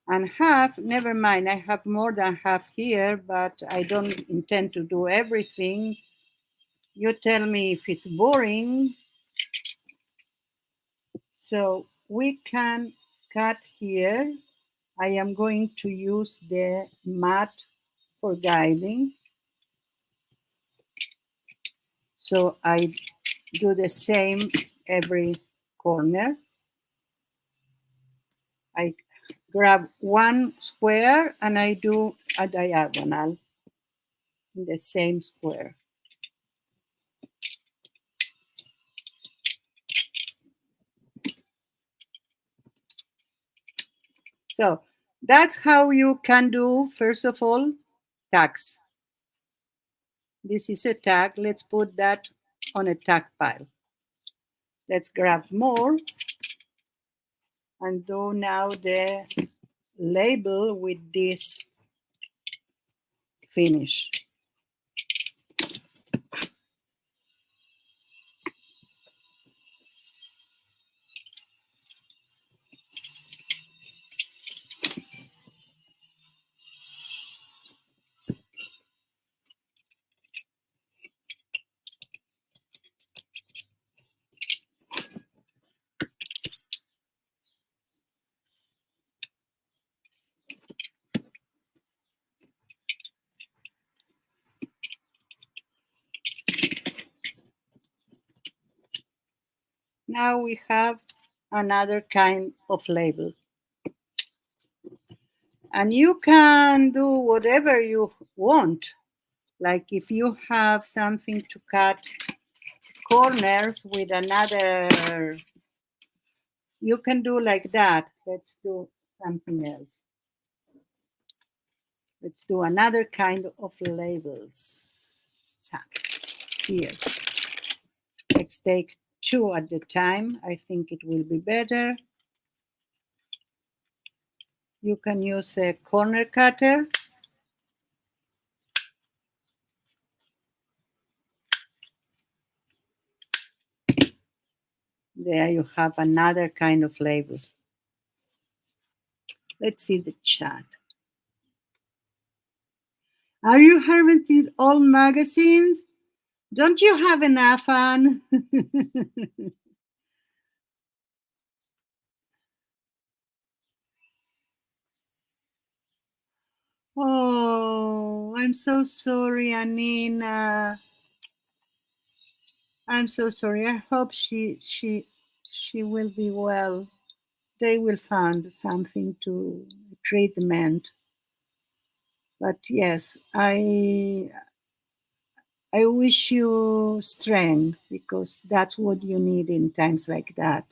And half, never mind, I have more than half here, but I don't intend to do everything. You tell me if it's boring. So we can cut here, I am going to use the mat for guiding. So I do the same every corner. I grab one square and I do a diagonal in the same square. So that's how you can do, first of all, tags. This is a tag. Let's put that on a tag pile. Let's grab more and do now the label with this finish. Now we have another kind of label. And you can do whatever you want. Like if you have something to cut corners with another, you can do like that. Let's do something else. Let's do another kind of labels. Here. Let's take two at the time. I think it will be better. You can use a corner cutter. There you have another kind of label. Let's see the chat. Are you harvesting old magazines? Don't you have enough fun? Oh, I'm so sorry, Anina. I'm so sorry. I hope she will be well. They will find something to treatment. But yes, I wish you strength because that's what you need in times like that.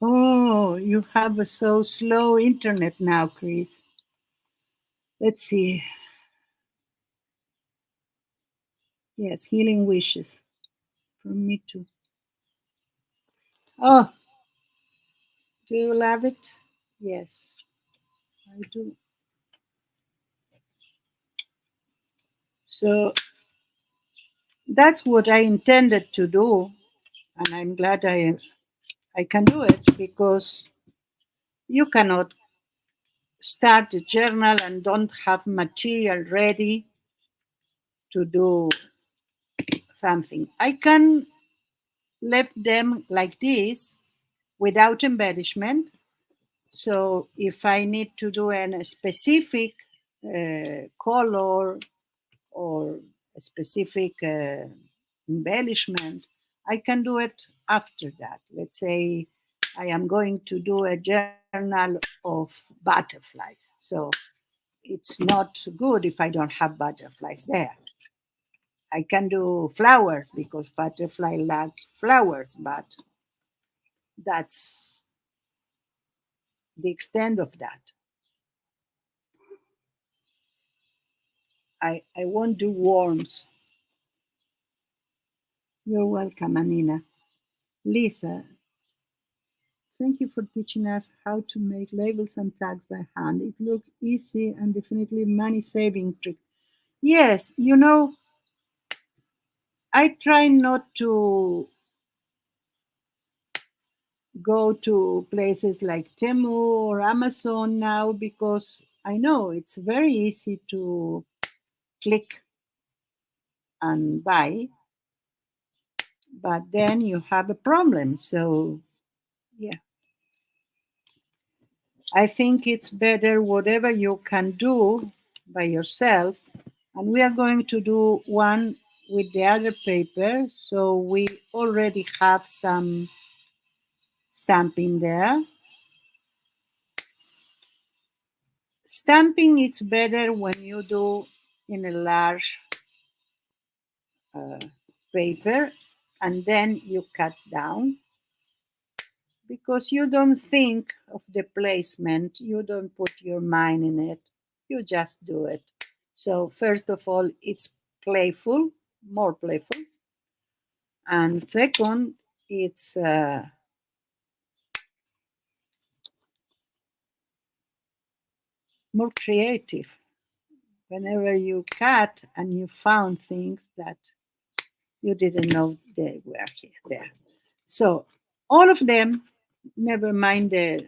Oh, you have a so slow internet now, Chris. Let's see. Yes, healing wishes from me too. Oh, do you love it? Yes, I do. So that's what I intended to do, and I'm glad I can do it because you cannot start a journal and don't have material ready to do something. I can leave them like this without embellishment. So if I need to do a specific color or a specific embellishment, I can do it after that. Let's say I am going to do a journal of butterflies. So it's not good if I don't have butterflies there. I can do flowers because butterfly like flowers, but that's the extent of that. I won't do worms. You're welcome, Anina. Lisa, thank you for teaching us how to make labels and tags by hand. It looks easy and definitely money saving trick. Yes, I try not to go to places like Temu or Amazon now because I know it's very easy to click and buy, but then you have a problem. So, yeah, I think it's better whatever you can do by yourself. And we are going to do one with the other paper. So we already have some stamping there. Stamping is better when you do in a large uh, paper and then you cut down because you don't think of the placement, you don't put your mind in it, you just do it. So, first of all, it's playful, more playful, and second, it's more creative. Whenever you cut and you found things that you didn't know they were here, there. So, all of them, never mind the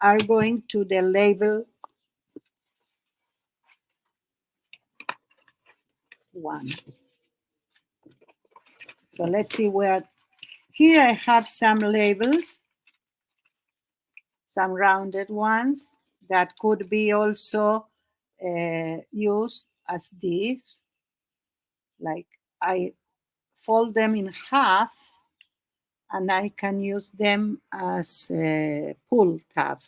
are going to the label one. So let's see where, here I have some labels, some rounded ones that could be also used as these. Like I fold them in half and I can use them as a pull tab.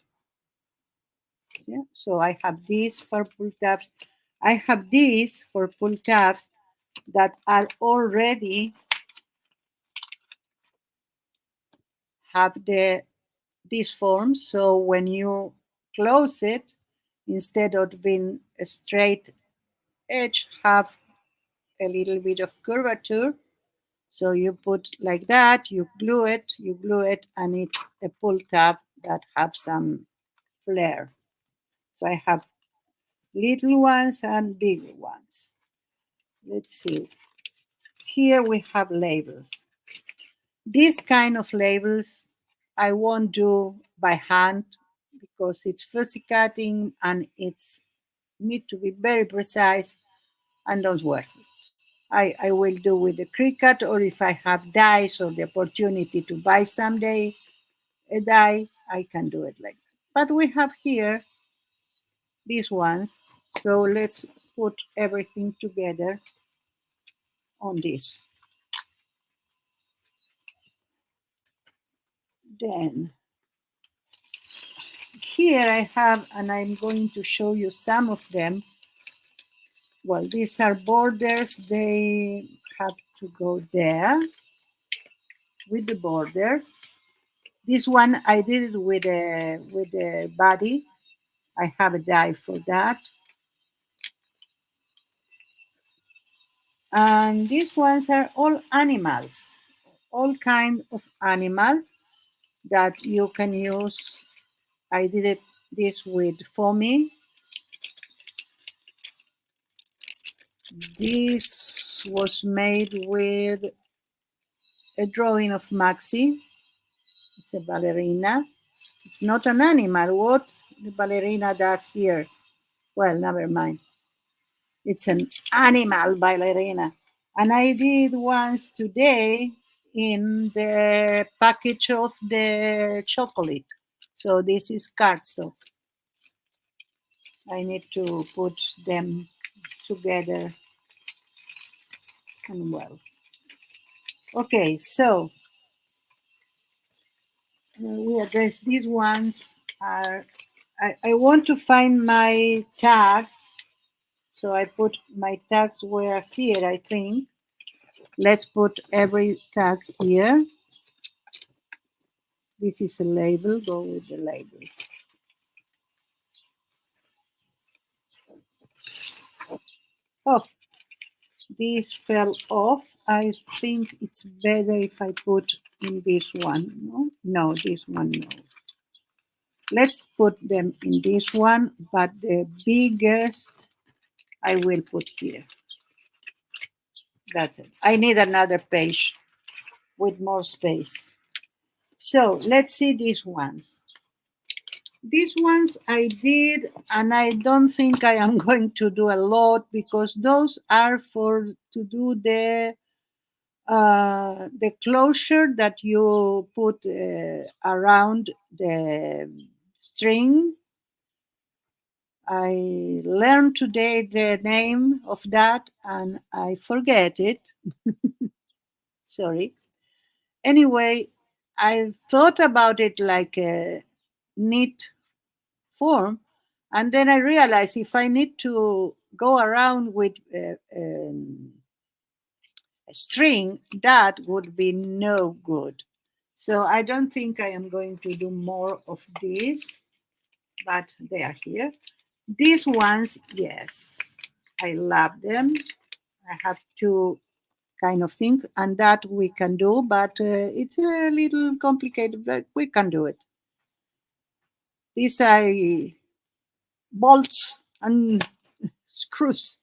Yeah? So I have these for pull tabs. I have these for pull tabs that are already have this form. So when you close it, instead of being a straight edge, have a little bit of curvature. So you put like that, you glue it, and it's a pull tab that have some flair. So I have little ones and bigger ones. Let's see. Here we have labels. These kind of labels I won't do by hand because it's fussy cutting and it's need to be very precise and not worth it. I will do with the Cricut, or if I have dies or the opportunity to buy someday a die, I can do it like that. But we have here these ones, so let's put everything together on this. Then here I have, and I'm going to show you some of them. Well, these are borders, they have to go there with the borders. This one I did it with a body. I have a die for that. And these ones are all animals, all kind of animals that you can use. I did it this with foamy. This was made with a drawing of Maxi. It's a ballerina. It's not an animal. What the ballerina does here? Well, never mind. It's an animal ballerina. And I did once today in the package of the chocolate. So this is cardstock. I need to put them together and well. Okay, so we address these ones. I want to find my tags. So I put my tags were here, I think. Let's put every tag here. This is a label, go with the labels. Oh, this fell off. I think it's better if I put in this one. No, no, this one, no. Let's put them in this one, but the biggest I will put here. That's it. I need another page with more space. So let's see these ones. These ones I did, and I don't think I am going to do a lot because those are for to do the closure that you put around the string. I learned today the name of that and I forget it. Sorry. Anyway, I thought about it like a neat form, and then I realized if I need to go around with a string, that would be no good. So I don't think I am going to do more of these, but they are here. These ones, yes, I love them. I have two kind of things, and that we can do, but it's a little complicated, but we can do it. These are bolts and screws.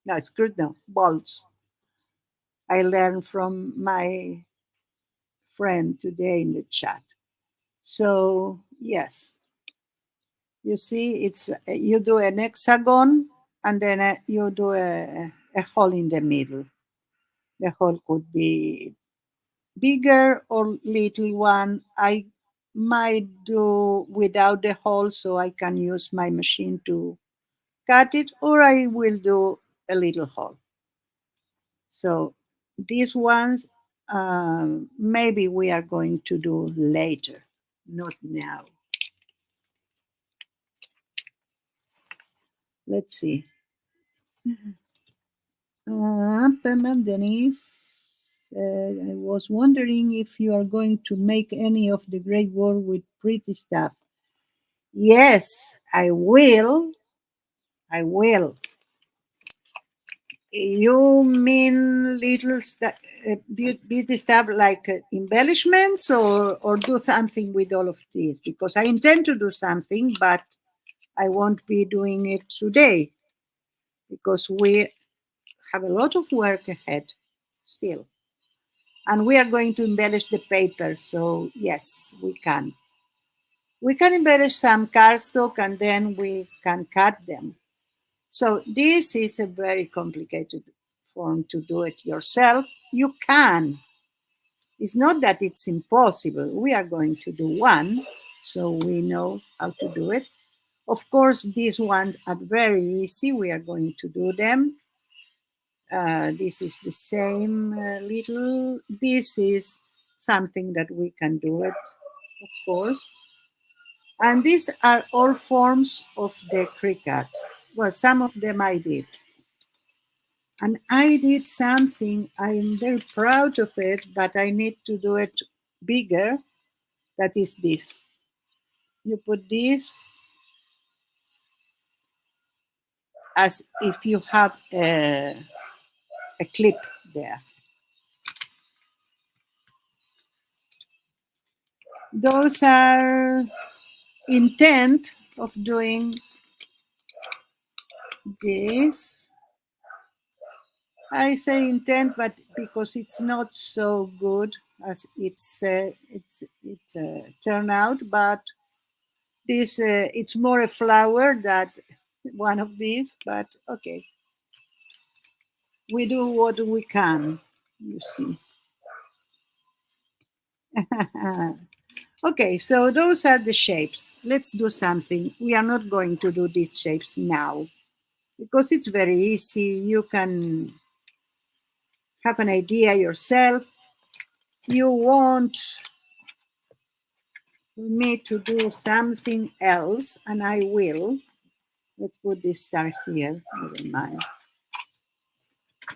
No, screws, no, bolts. I learned from my friend today in the chat. So, yes, you see, it's you do an hexagon and then you do a hole in the middle. The hole could be bigger or little one. I might do without the hole so I can use my machine to cut it, or I will do a little hole. So these ones maybe we are going to do later, not now. Let's see. Denise, I was wondering if you are going to make any of the great work with pretty stuff. Yes, I will. I will. You mean little beauty stuff like embellishments, or do something with all of these? Because I intend to do something, but I won't be doing it today because we have a lot of work ahead still. And we are going to embellish the paper. So, yes, we can. We can embellish some cardstock and then we can cut them. So, this is a very complicated form to do it yourself. You can. It's not that it's impossible. We are going to do one, so we know how to do it. Of course, these ones are very easy. We are going to do them. This is the same little. This is something that we can do it, of course. And these are all forms of the cricket. Well, some of them I did. And I did something, I'm very proud of it, but I need to do it bigger. That is this. You put this as if you have a clip there. Those are intent of doing this. I say intent, but because it's not so good as it's turned out, but this it's more a flower than one of these. But okay, we do what we can. You see. Okay, so those are the shapes. Let's do something. We are not going to do these shapes now because it's very easy. You can have an idea yourself. You want me to do something else, and I will. Let's put this star here. Never mind.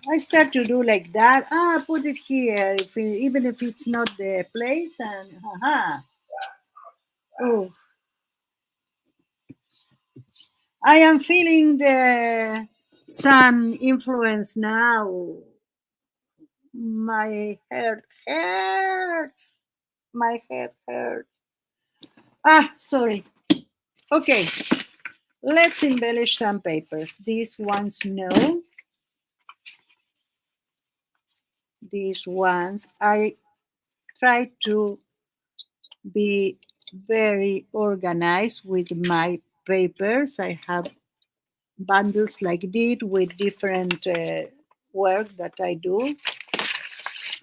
I start to do like that. Put it here, even if it's not the place. And haha. Oh, I am feeling the sun influence now. My head hurts. My head hurts. Sorry. Okay, let's embellish some papers. These ones, no. These ones, I try to be very organized with my papers. I have bundles like this with different work that I do.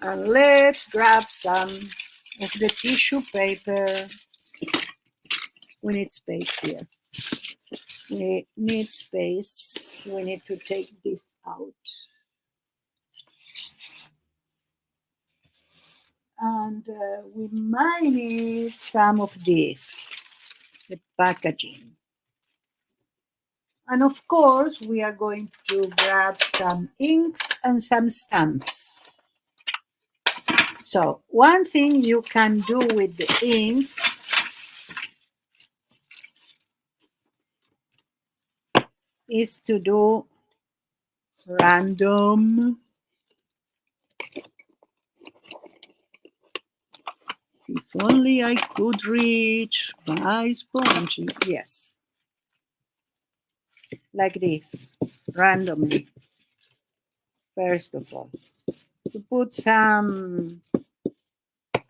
And let's grab some of the tissue paper. We need space here. We need space. We need to take this out. And we might need some of this, the packaging. And of course, we are going to grab some inks and some stamps. So one thing you can do with the inks is to do random. If only I could reach my sponge. Yes. Like this, randomly. First of all, to put some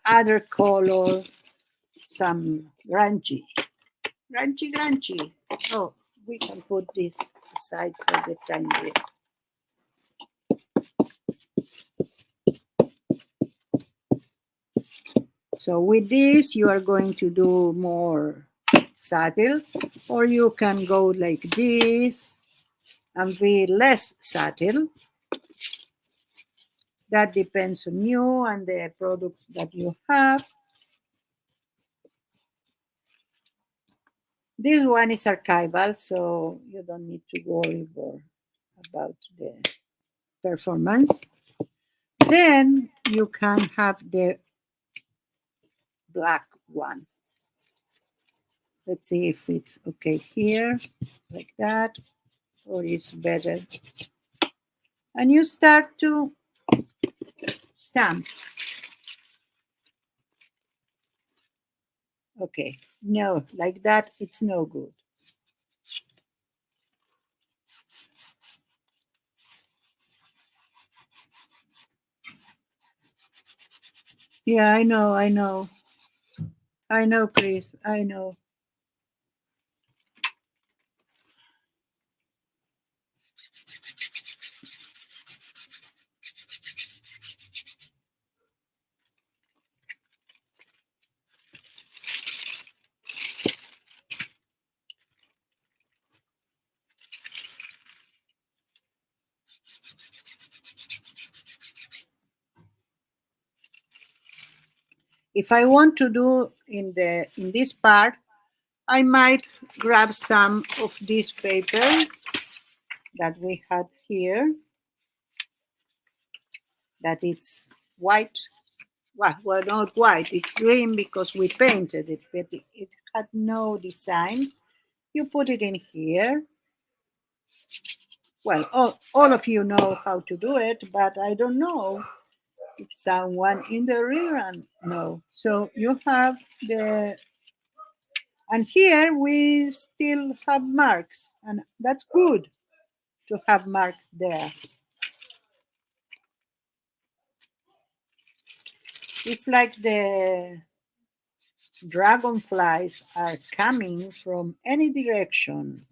other color, some grungy. Grungy. Oh, we can put this aside for the time being. So with this, you are going to do more subtle, or you can go like this and be less subtle. That depends on you and the products that you have. This one is archival, so you don't need to worry about the performance. Then you can have the black one. Let's see if it's okay here, like that, or it's better. And you start to stamp. Okay, no, like that, it's no good. Yeah, I know. I know, Chris, I know. If I want to do in this part, I might grab some of this paper that we had here, that it's white. Well, not white, it's green because we painted it, but it had no design. You put it in here. Well, all of you know how to do it, but I don't know if someone in the rear know. So you have and here we still have marks, and that's good to have marks there. It's like the dragonflies are coming from any direction.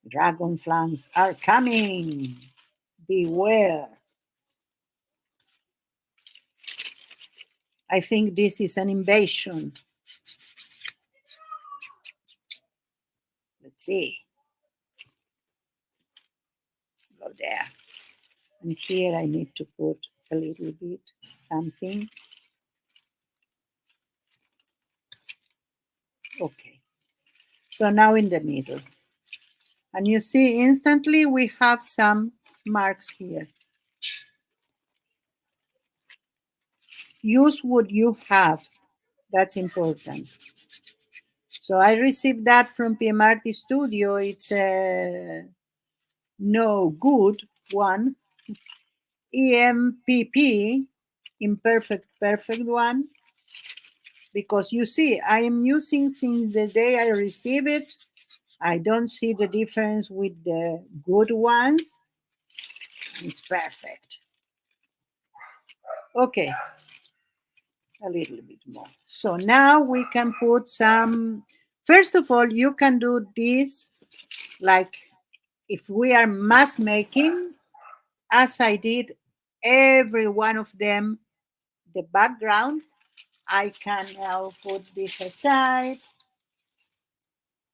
Dragonflies are coming. Beware. I think this is an invasion. Let's see. Go there. And here I need to put a little bit something. Okay. So now in the middle. And you see instantly we have some marks here. Use what you have. That's important. So I received that from PMRT Studio. It's a no good one. EMPP, imperfect, perfect one. Because you see, I am using since the day I receive it. I don't see the difference with the good ones. It's perfect. Okay. a little bit more. So now we can put some, first of all, you can do this like if we are mass making, as I did every one of them, the background. I can now put this aside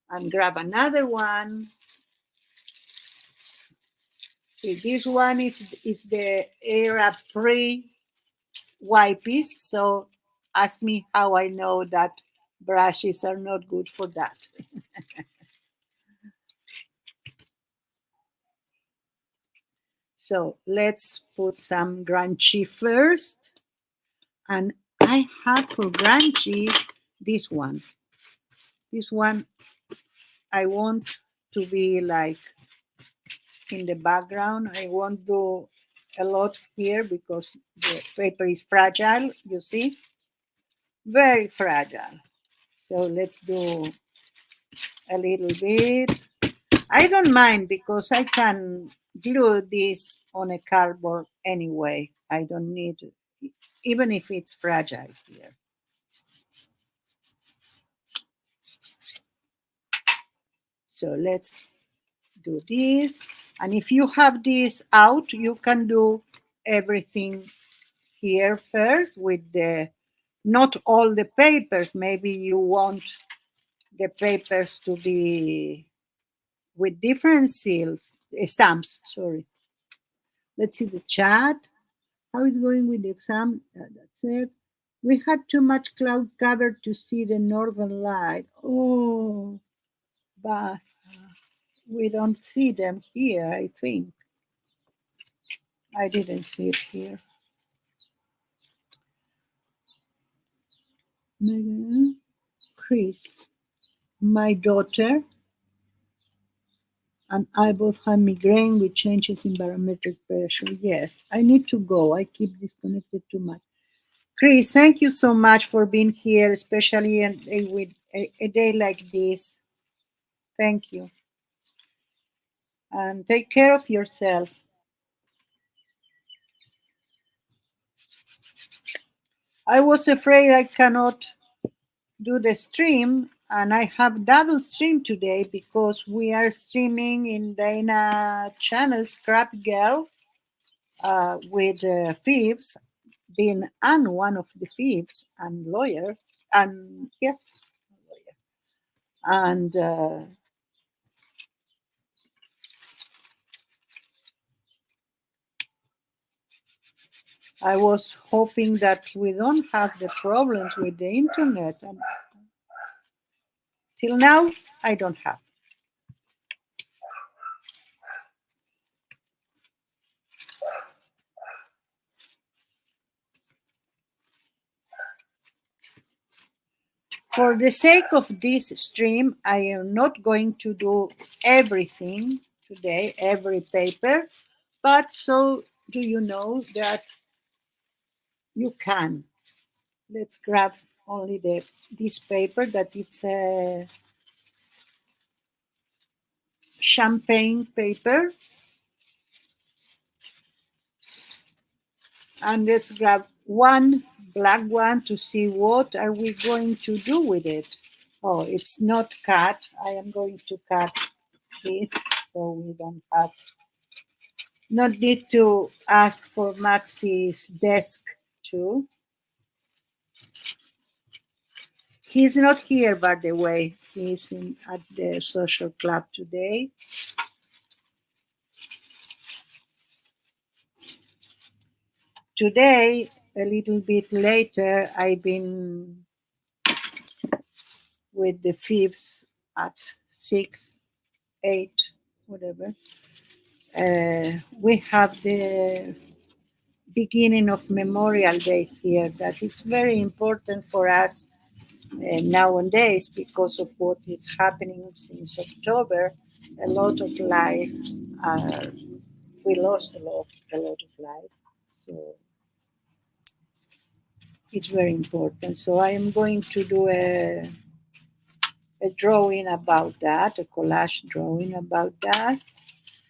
and grab another one. See, this one is the era pre wipes. So ask me how I know that brushes are not good for that. So let's put some grungy first. And I have for grungy this one. This one I want to be like in the background. I won't do a lot here because the paper is fragile, you see, very fragile. So let's do a little bit. I don't mind because I can glue this on a cardboard anyway. I don't need, even if it's fragile here. So let's do this. And if you have this out, you can do everything here first with the, not all the papers. Maybe you want the papers to be with different seals, stamps, sorry. Let's see the chat. How is going with the exam? That's it. We had too much cloud cover to see the northern light. Oh, but we don't see them here, I think. I didn't see it here. Megan, Chris, my daughter and I both have migraine with changes in barometric pressure. Yes, I need to go. I keep disconnected too much. Chris, thank you so much for being here, especially with a day like this. Thank you. And take care of yourself. I was afraid I cannot do the stream, and I have double stream today because we are streaming in Dana channel Scrap Girl with Thieves, being and one of the thieves and lawyer, and yes, lawyer. And I was hoping that we don't have the problems with the internet, and till now I don't have. For the sake of this stream, I am not going to do everything today, every paper, but so do you know that you can. Let's grab only this paper that it's a champagne paper, and let's grab one black one to see what are we going to do with it. Oh, it's not cut. I am going to cut this so we don't have not need to ask for Maxi's desk too. He's not here, by the way. He's at the social club today. Today, a little bit later, I've been with the thieves at 6, 8, whatever. We have the beginning of Memorial Day here. That is very important for us nowadays because of what is happening since October. A lot of lives are, we lost a lot of lives. So it's very important. So I am going to do a drawing about that, a collage drawing about that.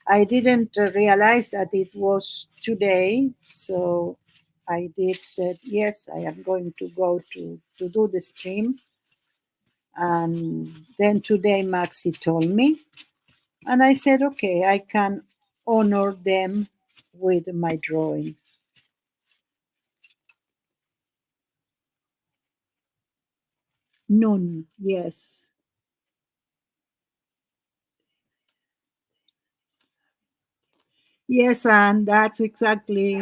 I didn't realize that it was today, so I did said, yes, I am going to go to do the stream. And then today Maxi told me, and I said, okay, I can honor them with my drawing. Noon, yes. Yes, and that's exactly.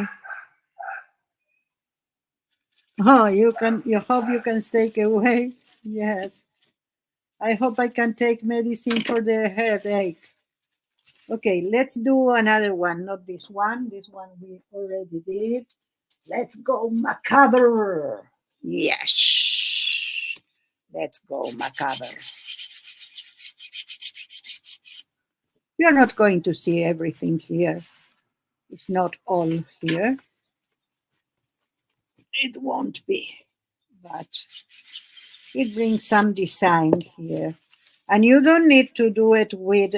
Oh, you hope you can stay away? Yes. I hope I can take medicine for the headache. Okay, let's do another one, not this one. This one we already did. Let's go macabre. Yes. Let's go macabre. We are not going to see everything here. It's not all here. It won't be, but it brings some design here. And you don't need to do it with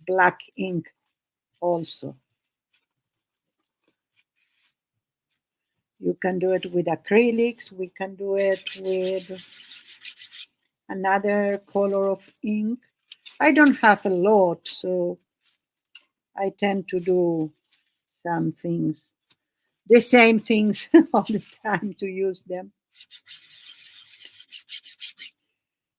black ink also. You can do it with acrylics. We can do it with another color of ink. I don't have a lot, so I tend to do some things, the same things all the time to use them.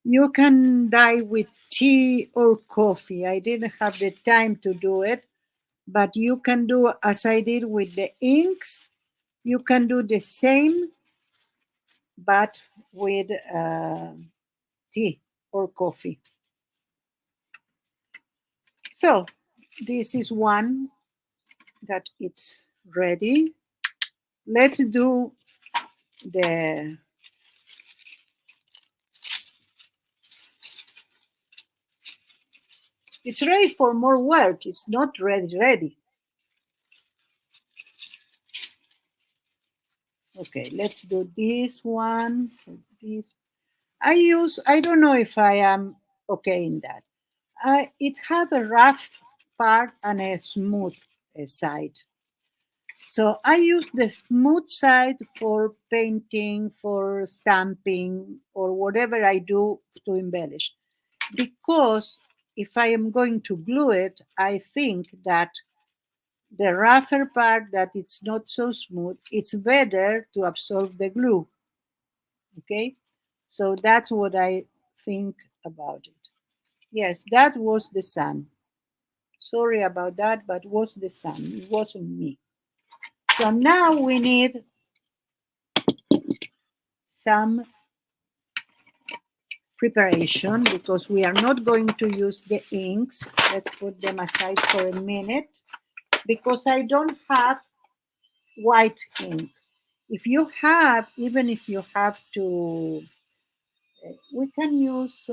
You can dye with tea or coffee. I didn't have the time to do it, but you can do as I did with the inks. You can do the same, but with tea or coffee. So this is one that it's ready. Let's do the. It's ready for more work. It's not ready. Okay, let's do this one. This I don't know if I am okay in that. It has a rough part and a smooth side. So I use the smooth side for painting, for stamping, or whatever I do to embellish. Because if I am going to glue it, I think that the rougher part that it's not so smooth, it's better to absorb the glue. Okay? So that's what I think about it. Yes, that was the sun. Sorry about that, but was the sun. It wasn't me. So now we need some preparation because we are not going to use the inks. Let's put them aside for a minute because I don't have white ink. If you have, even if you have to, we can use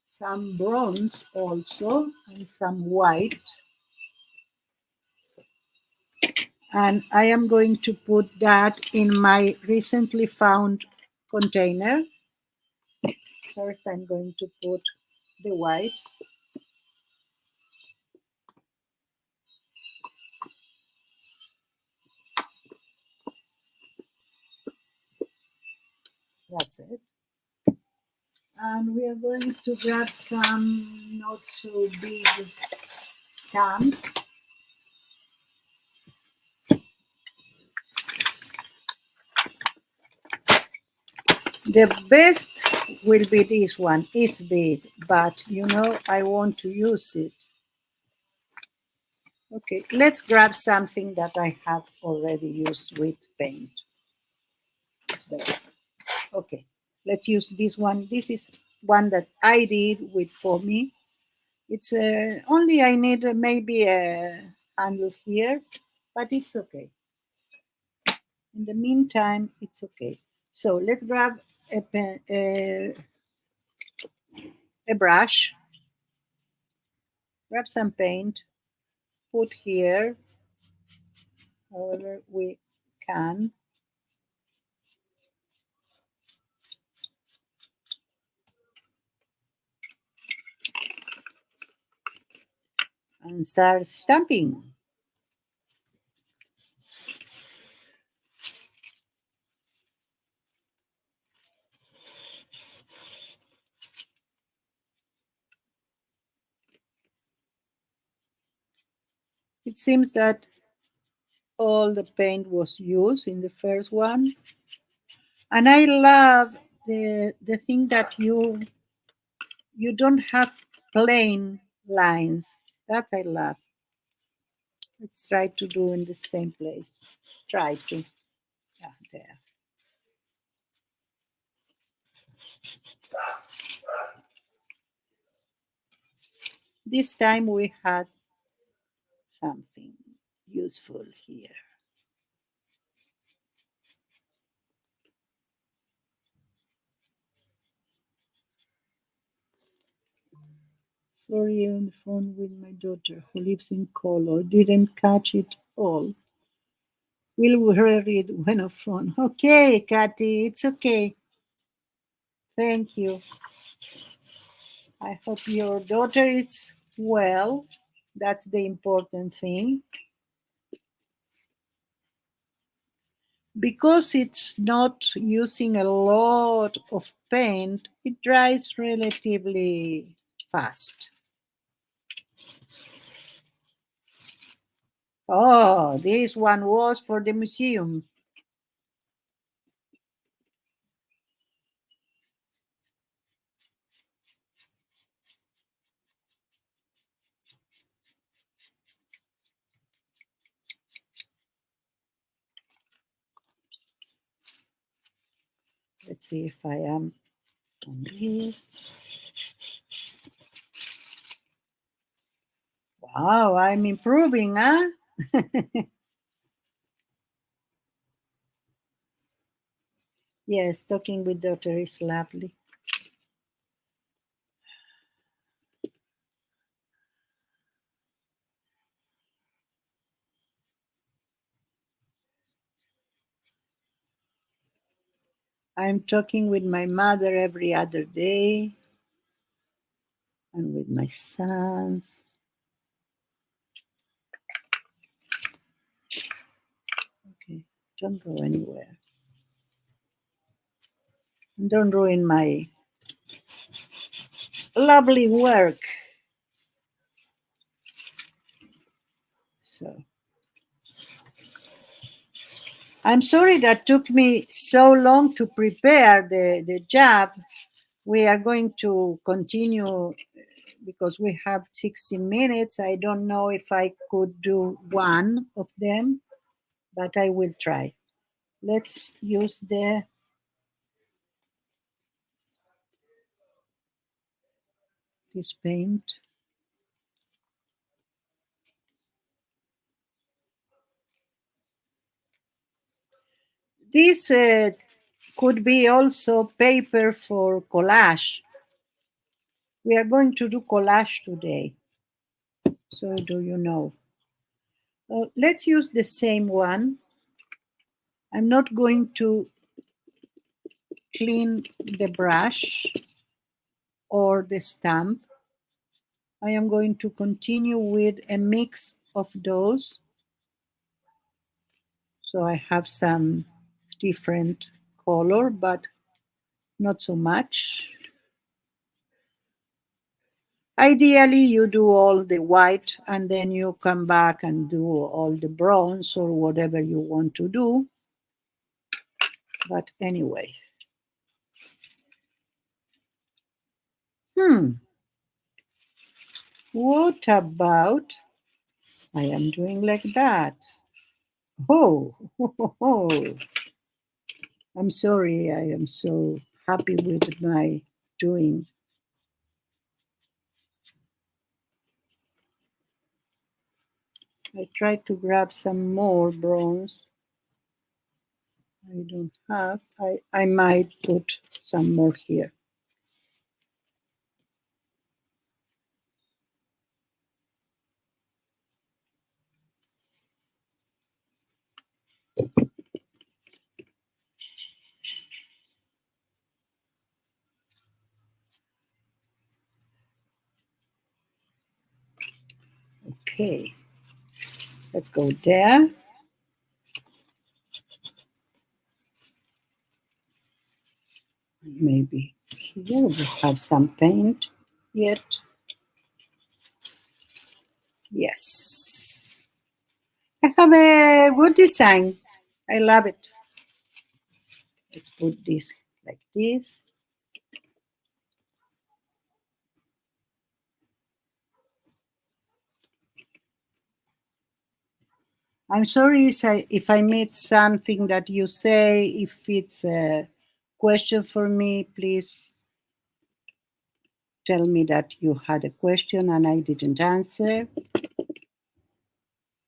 some bronze also and some white. And I am going to put that in my recently found container. First, I'm going to put the white. That's it. And we are going to grab some not so big stamp. The best will be this one. It's big, but I want to use it. Okay, let's grab something that I have already used with paint. It's better. Okay, let's use this one. This is one that I did with for me. It's only I need maybe a handle here, but it's okay. In the meantime, it's okay. So let's grab a pen, a brush, grab some paint, put here, however we can, and start stamping. It seems that all the paint was used in the first one. And I love the thing that you don't have plain lines. That I love. Let's try to do in the same place. Try to. Yeah, there. This time we had something useful here. Sorry, on the phone with my daughter who lives in Colo. Didn't catch it all. We'll read when on phone. Okay, Kathy, it's okay. Thank you. I hope your daughter is well. That's the important thing. Because it's not using a lot of paint, it dries relatively fast. Oh, this one was for the museum. Let's see if I am on this. Wow, I'm improving, huh? Yes, talking with daughter is lovely. I'm talking with my mother every other day and with my sons. Okay, don't go anywhere. And don't ruin my lovely work. So I'm sorry that took me so long to prepare the job. We are going to continue because we have 60 minutes. I don't know if I could do one of them, but I will try. Let's use this paint. This could be also paper for collage. We are going to do collage today. So do you know? Let's use the same one. I'm not going to clean the brush or the stamp. I am going to continue with a mix of those. So I have some different color, but not so much. Ideally, you do all the white and then you come back and do all the bronze or whatever you want to do. But anyway. What about I am doing like that? Oh, I'm sorry. I am so happy with my doing. I tried to grab some more bronze. I don't have. I might put some more here. Okay, let's go there. Maybe here we have some paint yet. Yes. I have a good design. I love it. Let's put this like this. I'm sorry if I missed something that you say. If it's a question for me, please tell me that you had a question and I didn't answer.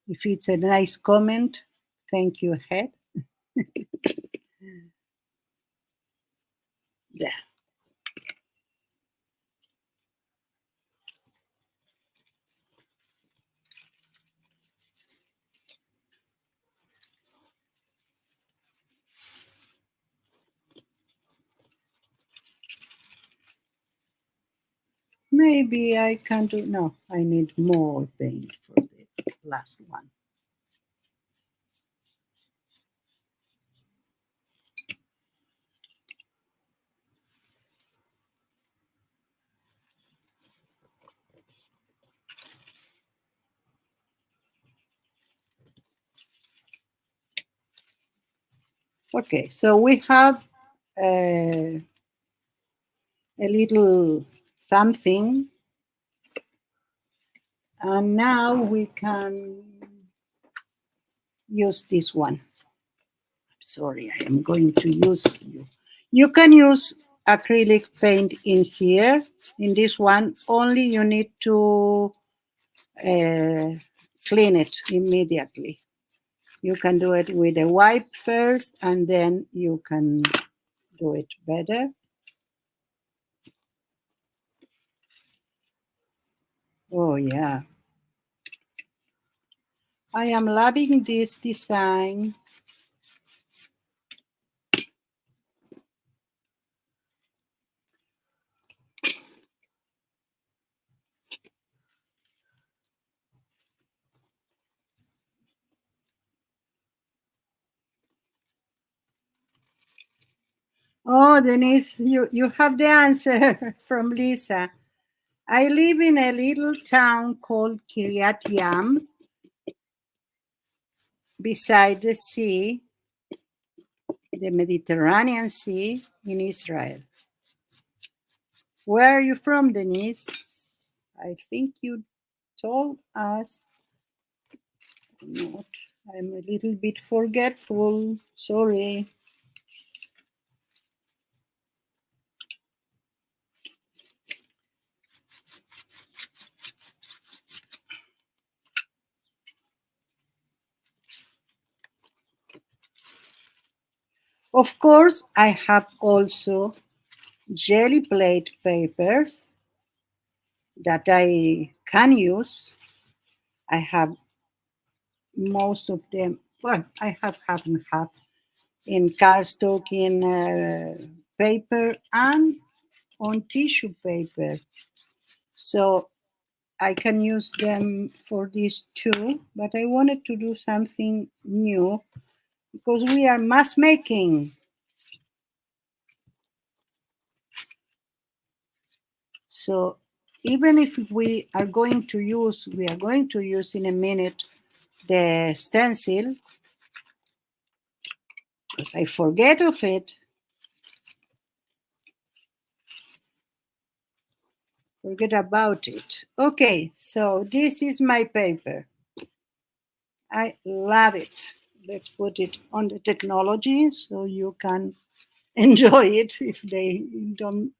If it's a nice comment, thank you ahead. There. Maybe I can do, no, I need more paint for the last one. Okay, so we have a little something, and now we can use this one. Sorry, I am going to use you. You can use acrylic paint in here, in this one, only you need to clean it immediately. You can do it with a wipe first, and then you can do it better. Oh, yeah. I am loving this design. Oh, Denise, you have the answer from Lisa. I live in a little town called Kiryat Yam, beside the sea, the Mediterranean Sea in Israel. Where are you from, Denise? I think you told us. Not. I'm a little bit forgetful. Sorry. Of course, I have also jelly plate papers that I can use. I have most of them. Well, I have half and half in cardstock, in paper, and on tissue paper. So I can use them for this too. But I wanted to do something new because we are mass making. So even if we are going to use in a minute the stencil, because I forget of it. Forget about it. Okay, so this is my paper. I love it. Let's put it on the technology so you can enjoy it if they don't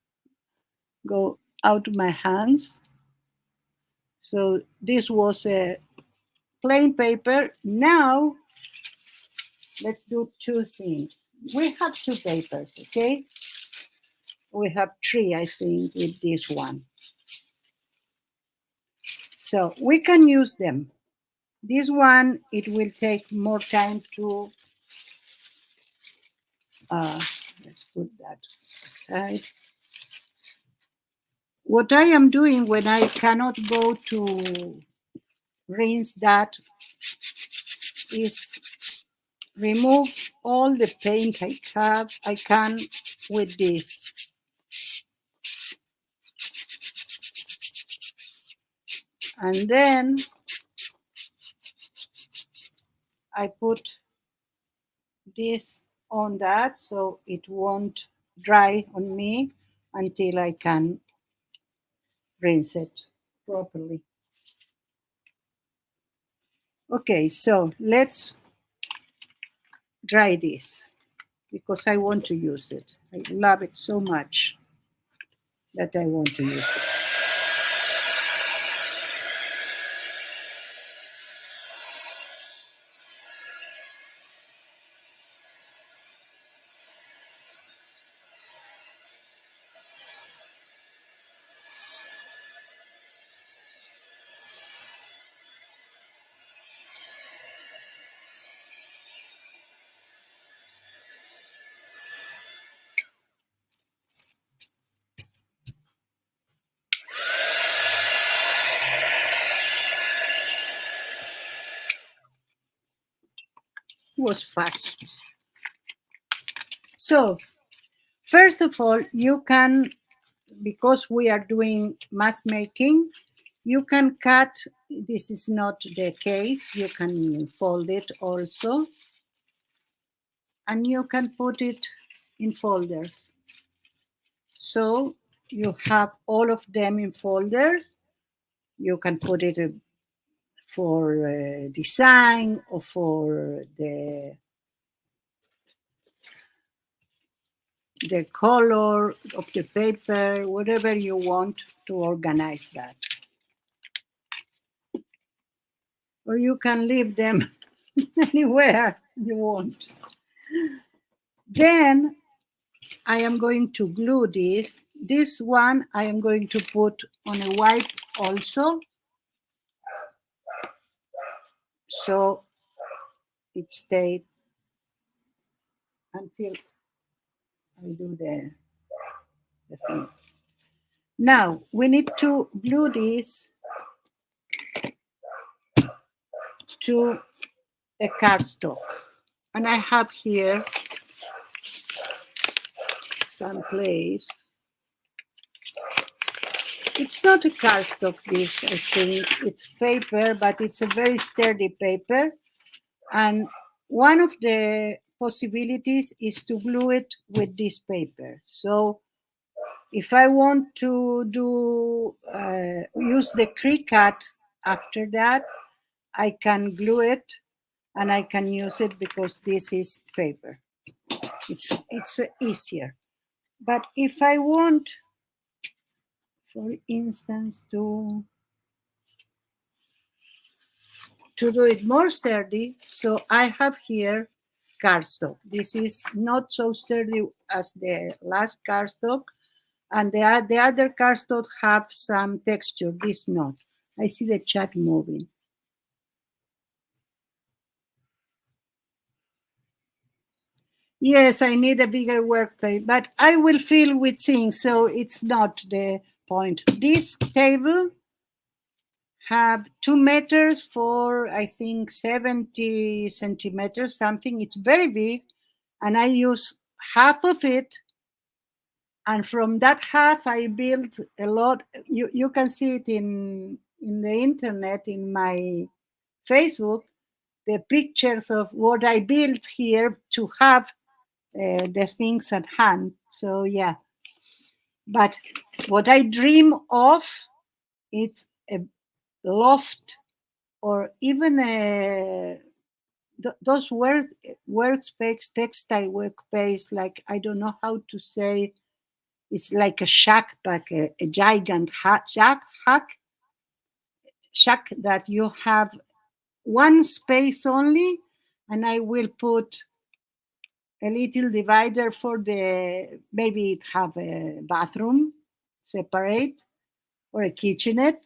go out of my hands. So this was a plain paper. Now let's do two things. We have two papers, okay? We have three, I think, with this one. So we can use them. This one, it will take more time to, let's put that aside. What I am doing when I cannot go to rinse that is remove all the paint I can with this. And then I put this on that so it won't dry on me until I can rinse it properly. Okay, so let's dry this because I want to use it. I love it so much that I want to use it. It was fast. So, first of all, you can, because we are doing mask making, you can cut. This is not the case. You can fold it also. And you can put it in folders. So you have all of them in folders. You can put it for design or for the color of the paper, whatever you want to organize that. Or you can leave them anywhere you want. Then I am going to glue this. This one I am going to put on a wipe also. So it stays until I do the thing. Now we need to glue this to a cardstock. And I have here some place. It's not a cardstock, this, I think. It's paper, but it's a very sturdy paper. And one of the possibilities is to glue it with this paper. So if I want to do use the Cricut after that, I can glue it and I can use it because this is paper. It's easier. But if I want, for instance, to do it more sturdy, so I have here cardstock. This is not so sturdy as the last cardstock, and the other cardstock have some texture. This not. I see the chat moving. Yes, I need a bigger workplace, but I will fill with things, so it's not the point. This table have 2 meters for, I think, 70 centimeters, something. It's very big, and I use half of it. And from that half, I built a lot. You can see it in the internet, in my Facebook, the pictures of what I built here to have the things at hand. So yeah, but what I dream of, it's a loft or even those workspace, textile workspace, like I don't know how to say, it's like a shack, like a giant shack that you have one space only, and I will put a little divider for the, maybe it have a bathroom separate or a kitchenette,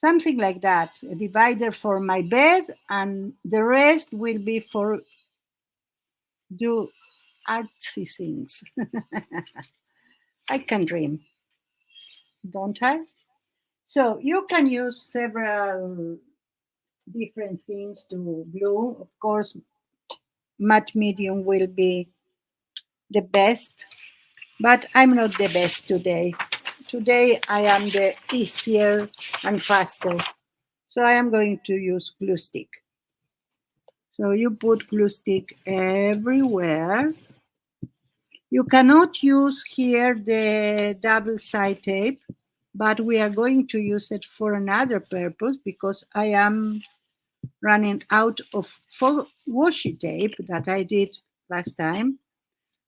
something like that. A divider for my bed, and the rest will be for do artsy things. I can dream, don't I? So you can use several different things to glue. Of course, matte medium will be the best, but I'm not the best today. Today I am the easier and faster. So I am going to use glue stick. So you put glue stick everywhere. You cannot use here the double side tape, but we are going to use it for another purpose because I am running out of washi tape that I did last time.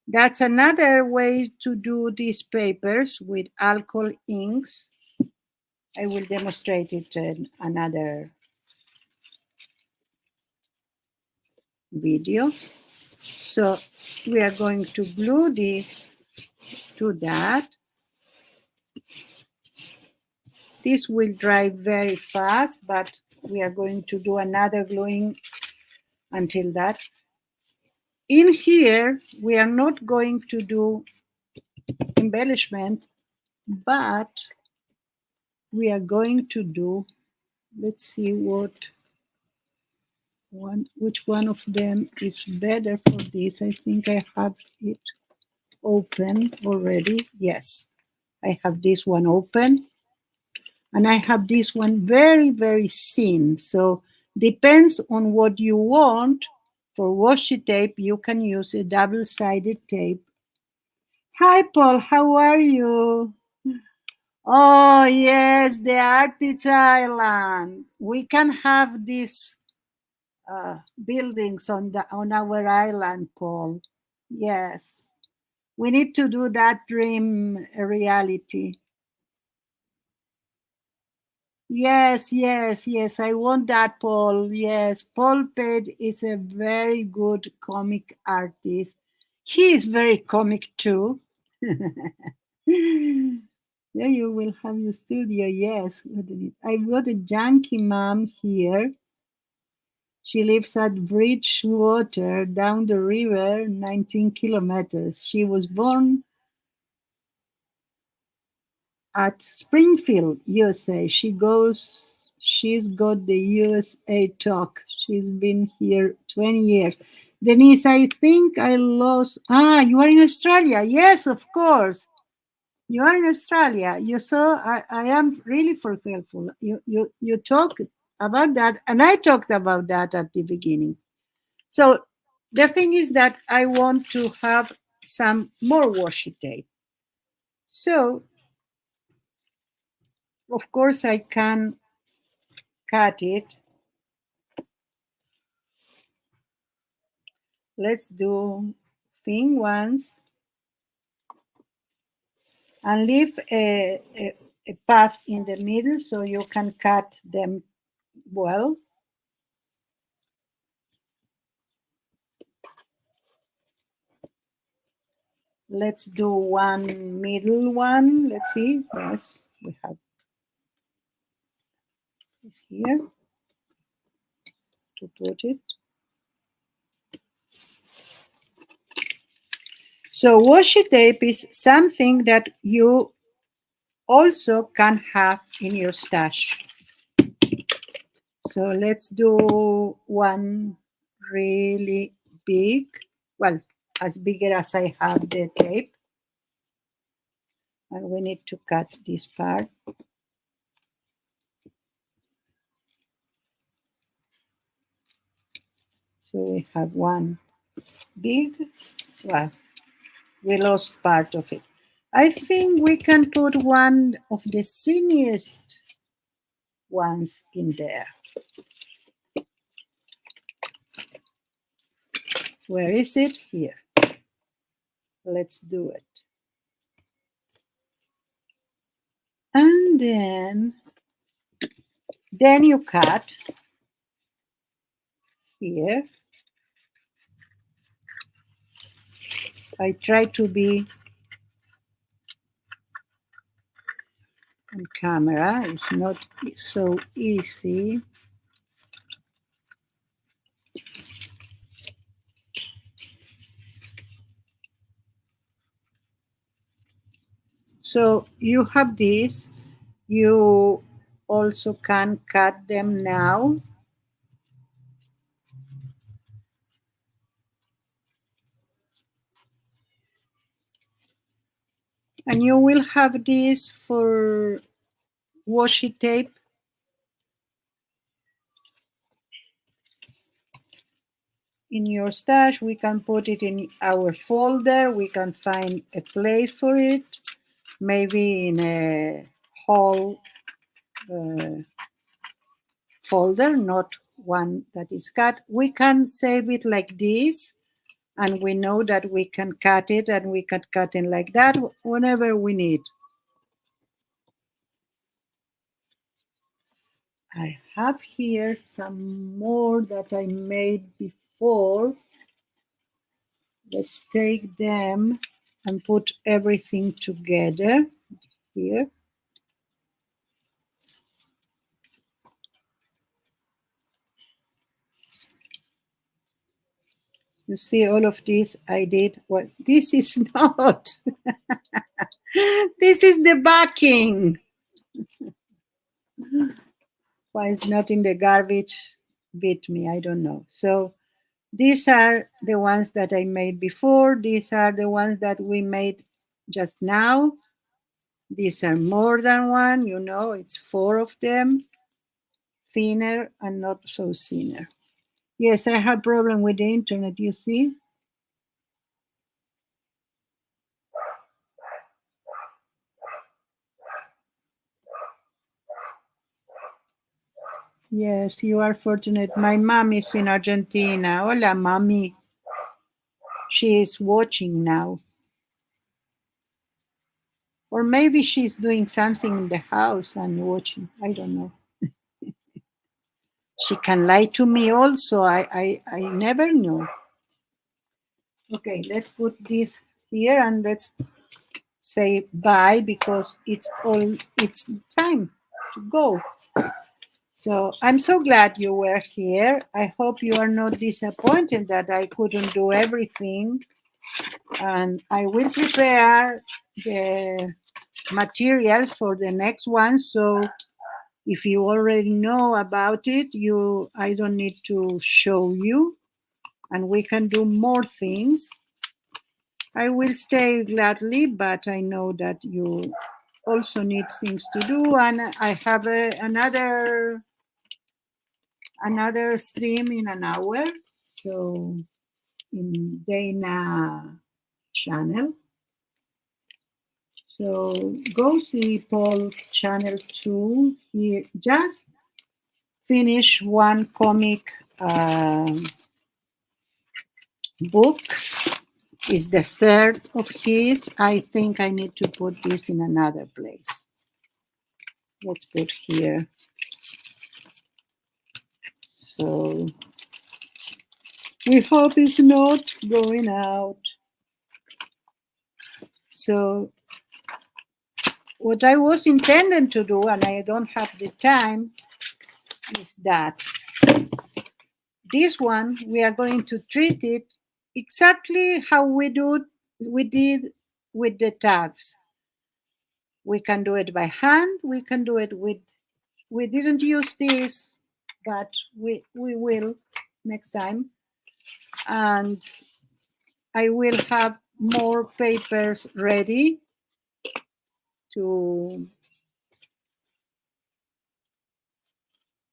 That's another way to do these papers with alcohol inks. I will demonstrate it in another video. So we are going to glue this to that. This will dry very fast, but we are going to do another gluing until that. In here, we are not going to do embellishment, but we are going to do, let's see which one of them is better for this. I think I have it open already. Yes, I have this one open. And I have this one very, very thin. So depends on what you want. For washi tape, you can use a double-sided tape. Hi, Paul. How are you? Oh, yes, the Arctic Island. We can have these buildings on our island, Paul. Yes. We need to do that dream a reality. Yes, yes, yes. I want that, Paul. Yes, Paul Page is a very good comic artist. He is very comic too. There you will have your studio. Yes, I've got a junkie mom here. She lives at Bridgewater down the river, 19 kilometers. She was born at Springfield, USA. She's got the USA talk. She's been here 20 years. Denise, I think I lost. You are in Australia. Yes, of course. You are in Australia. You saw, I am really forgetful. You talked about that, and I talked about that at the beginning. So the thing is that I want to have some more washi tape. So, of course, I can cut it. Let's do thin ones and leave a path in the middle so you can cut them well. Let's do one middle one. Let's see. Yes, we have this here to put it. So washi tape is something that you also can have in your stash. So let's do one really big, well, as bigger as I have the tape. And we need to cut this part. So we have one big, well, we lost part of it. I think we can put one of the tiniest ones in there. Where is it? Here. Let's do it. And then you cut here. I try to be on camera. It's not so easy. So you have this. You also can cut them now. And you will have this for washi tape. in your stash. We can put it in our folder. We can find a place for it, maybe in a whole folder, not one that is cut. We can save it like this, and we know that we can cut it, and we can cut it like that whenever we need. I have here some more that I made before. Let's take them and put everything together here. You see all of this I did. Well, this is not. This is the backing. Why it's not in the garbage? Beat me, I don't know. So these are the ones that I made before. These are the ones that we made just now. These are more than one, you know, it's 4 of them, thinner and not so thinner. Yes, I have problem with the internet, you see. Yes, you are fortunate. My mom is in Argentina. Hola, mommy. She is watching now. Or maybe she's doing something in the house and watching. I don't know. She can lie to me also. I never know. Okay, let's put this here and let's say bye because it's time to go. So I'm so glad you were here. I hope you are not disappointed that I couldn't do everything. And I will prepare the material for the next one. So if you already know about it, I don't need to show you, and we can do more things. I will stay gladly, but I know that you also need things to do, and I have another stream in an hour. So in Dana channel. So go see Paul channel 2. He just finished one comic book. Is the third of his. I think I need to put this in another place. Let's put here. So we hope it's not going out. So what I was intending to do, and I don't have the time, is that this one we are going to treat it exactly how we did with the tabs. We can do it by hand. We can do it with. We didn't use this, but we will next time. And I will have more papers ready to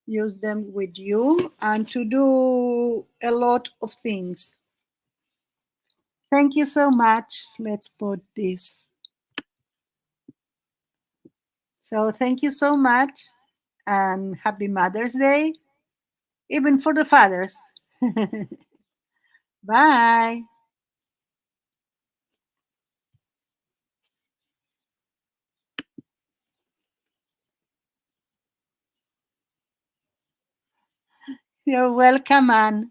use them with you and to do a lot of things. Thank you so much. Let's put this. So thank you so much and happy Mother's Day, even for the fathers. Bye. You're welcome, Anne.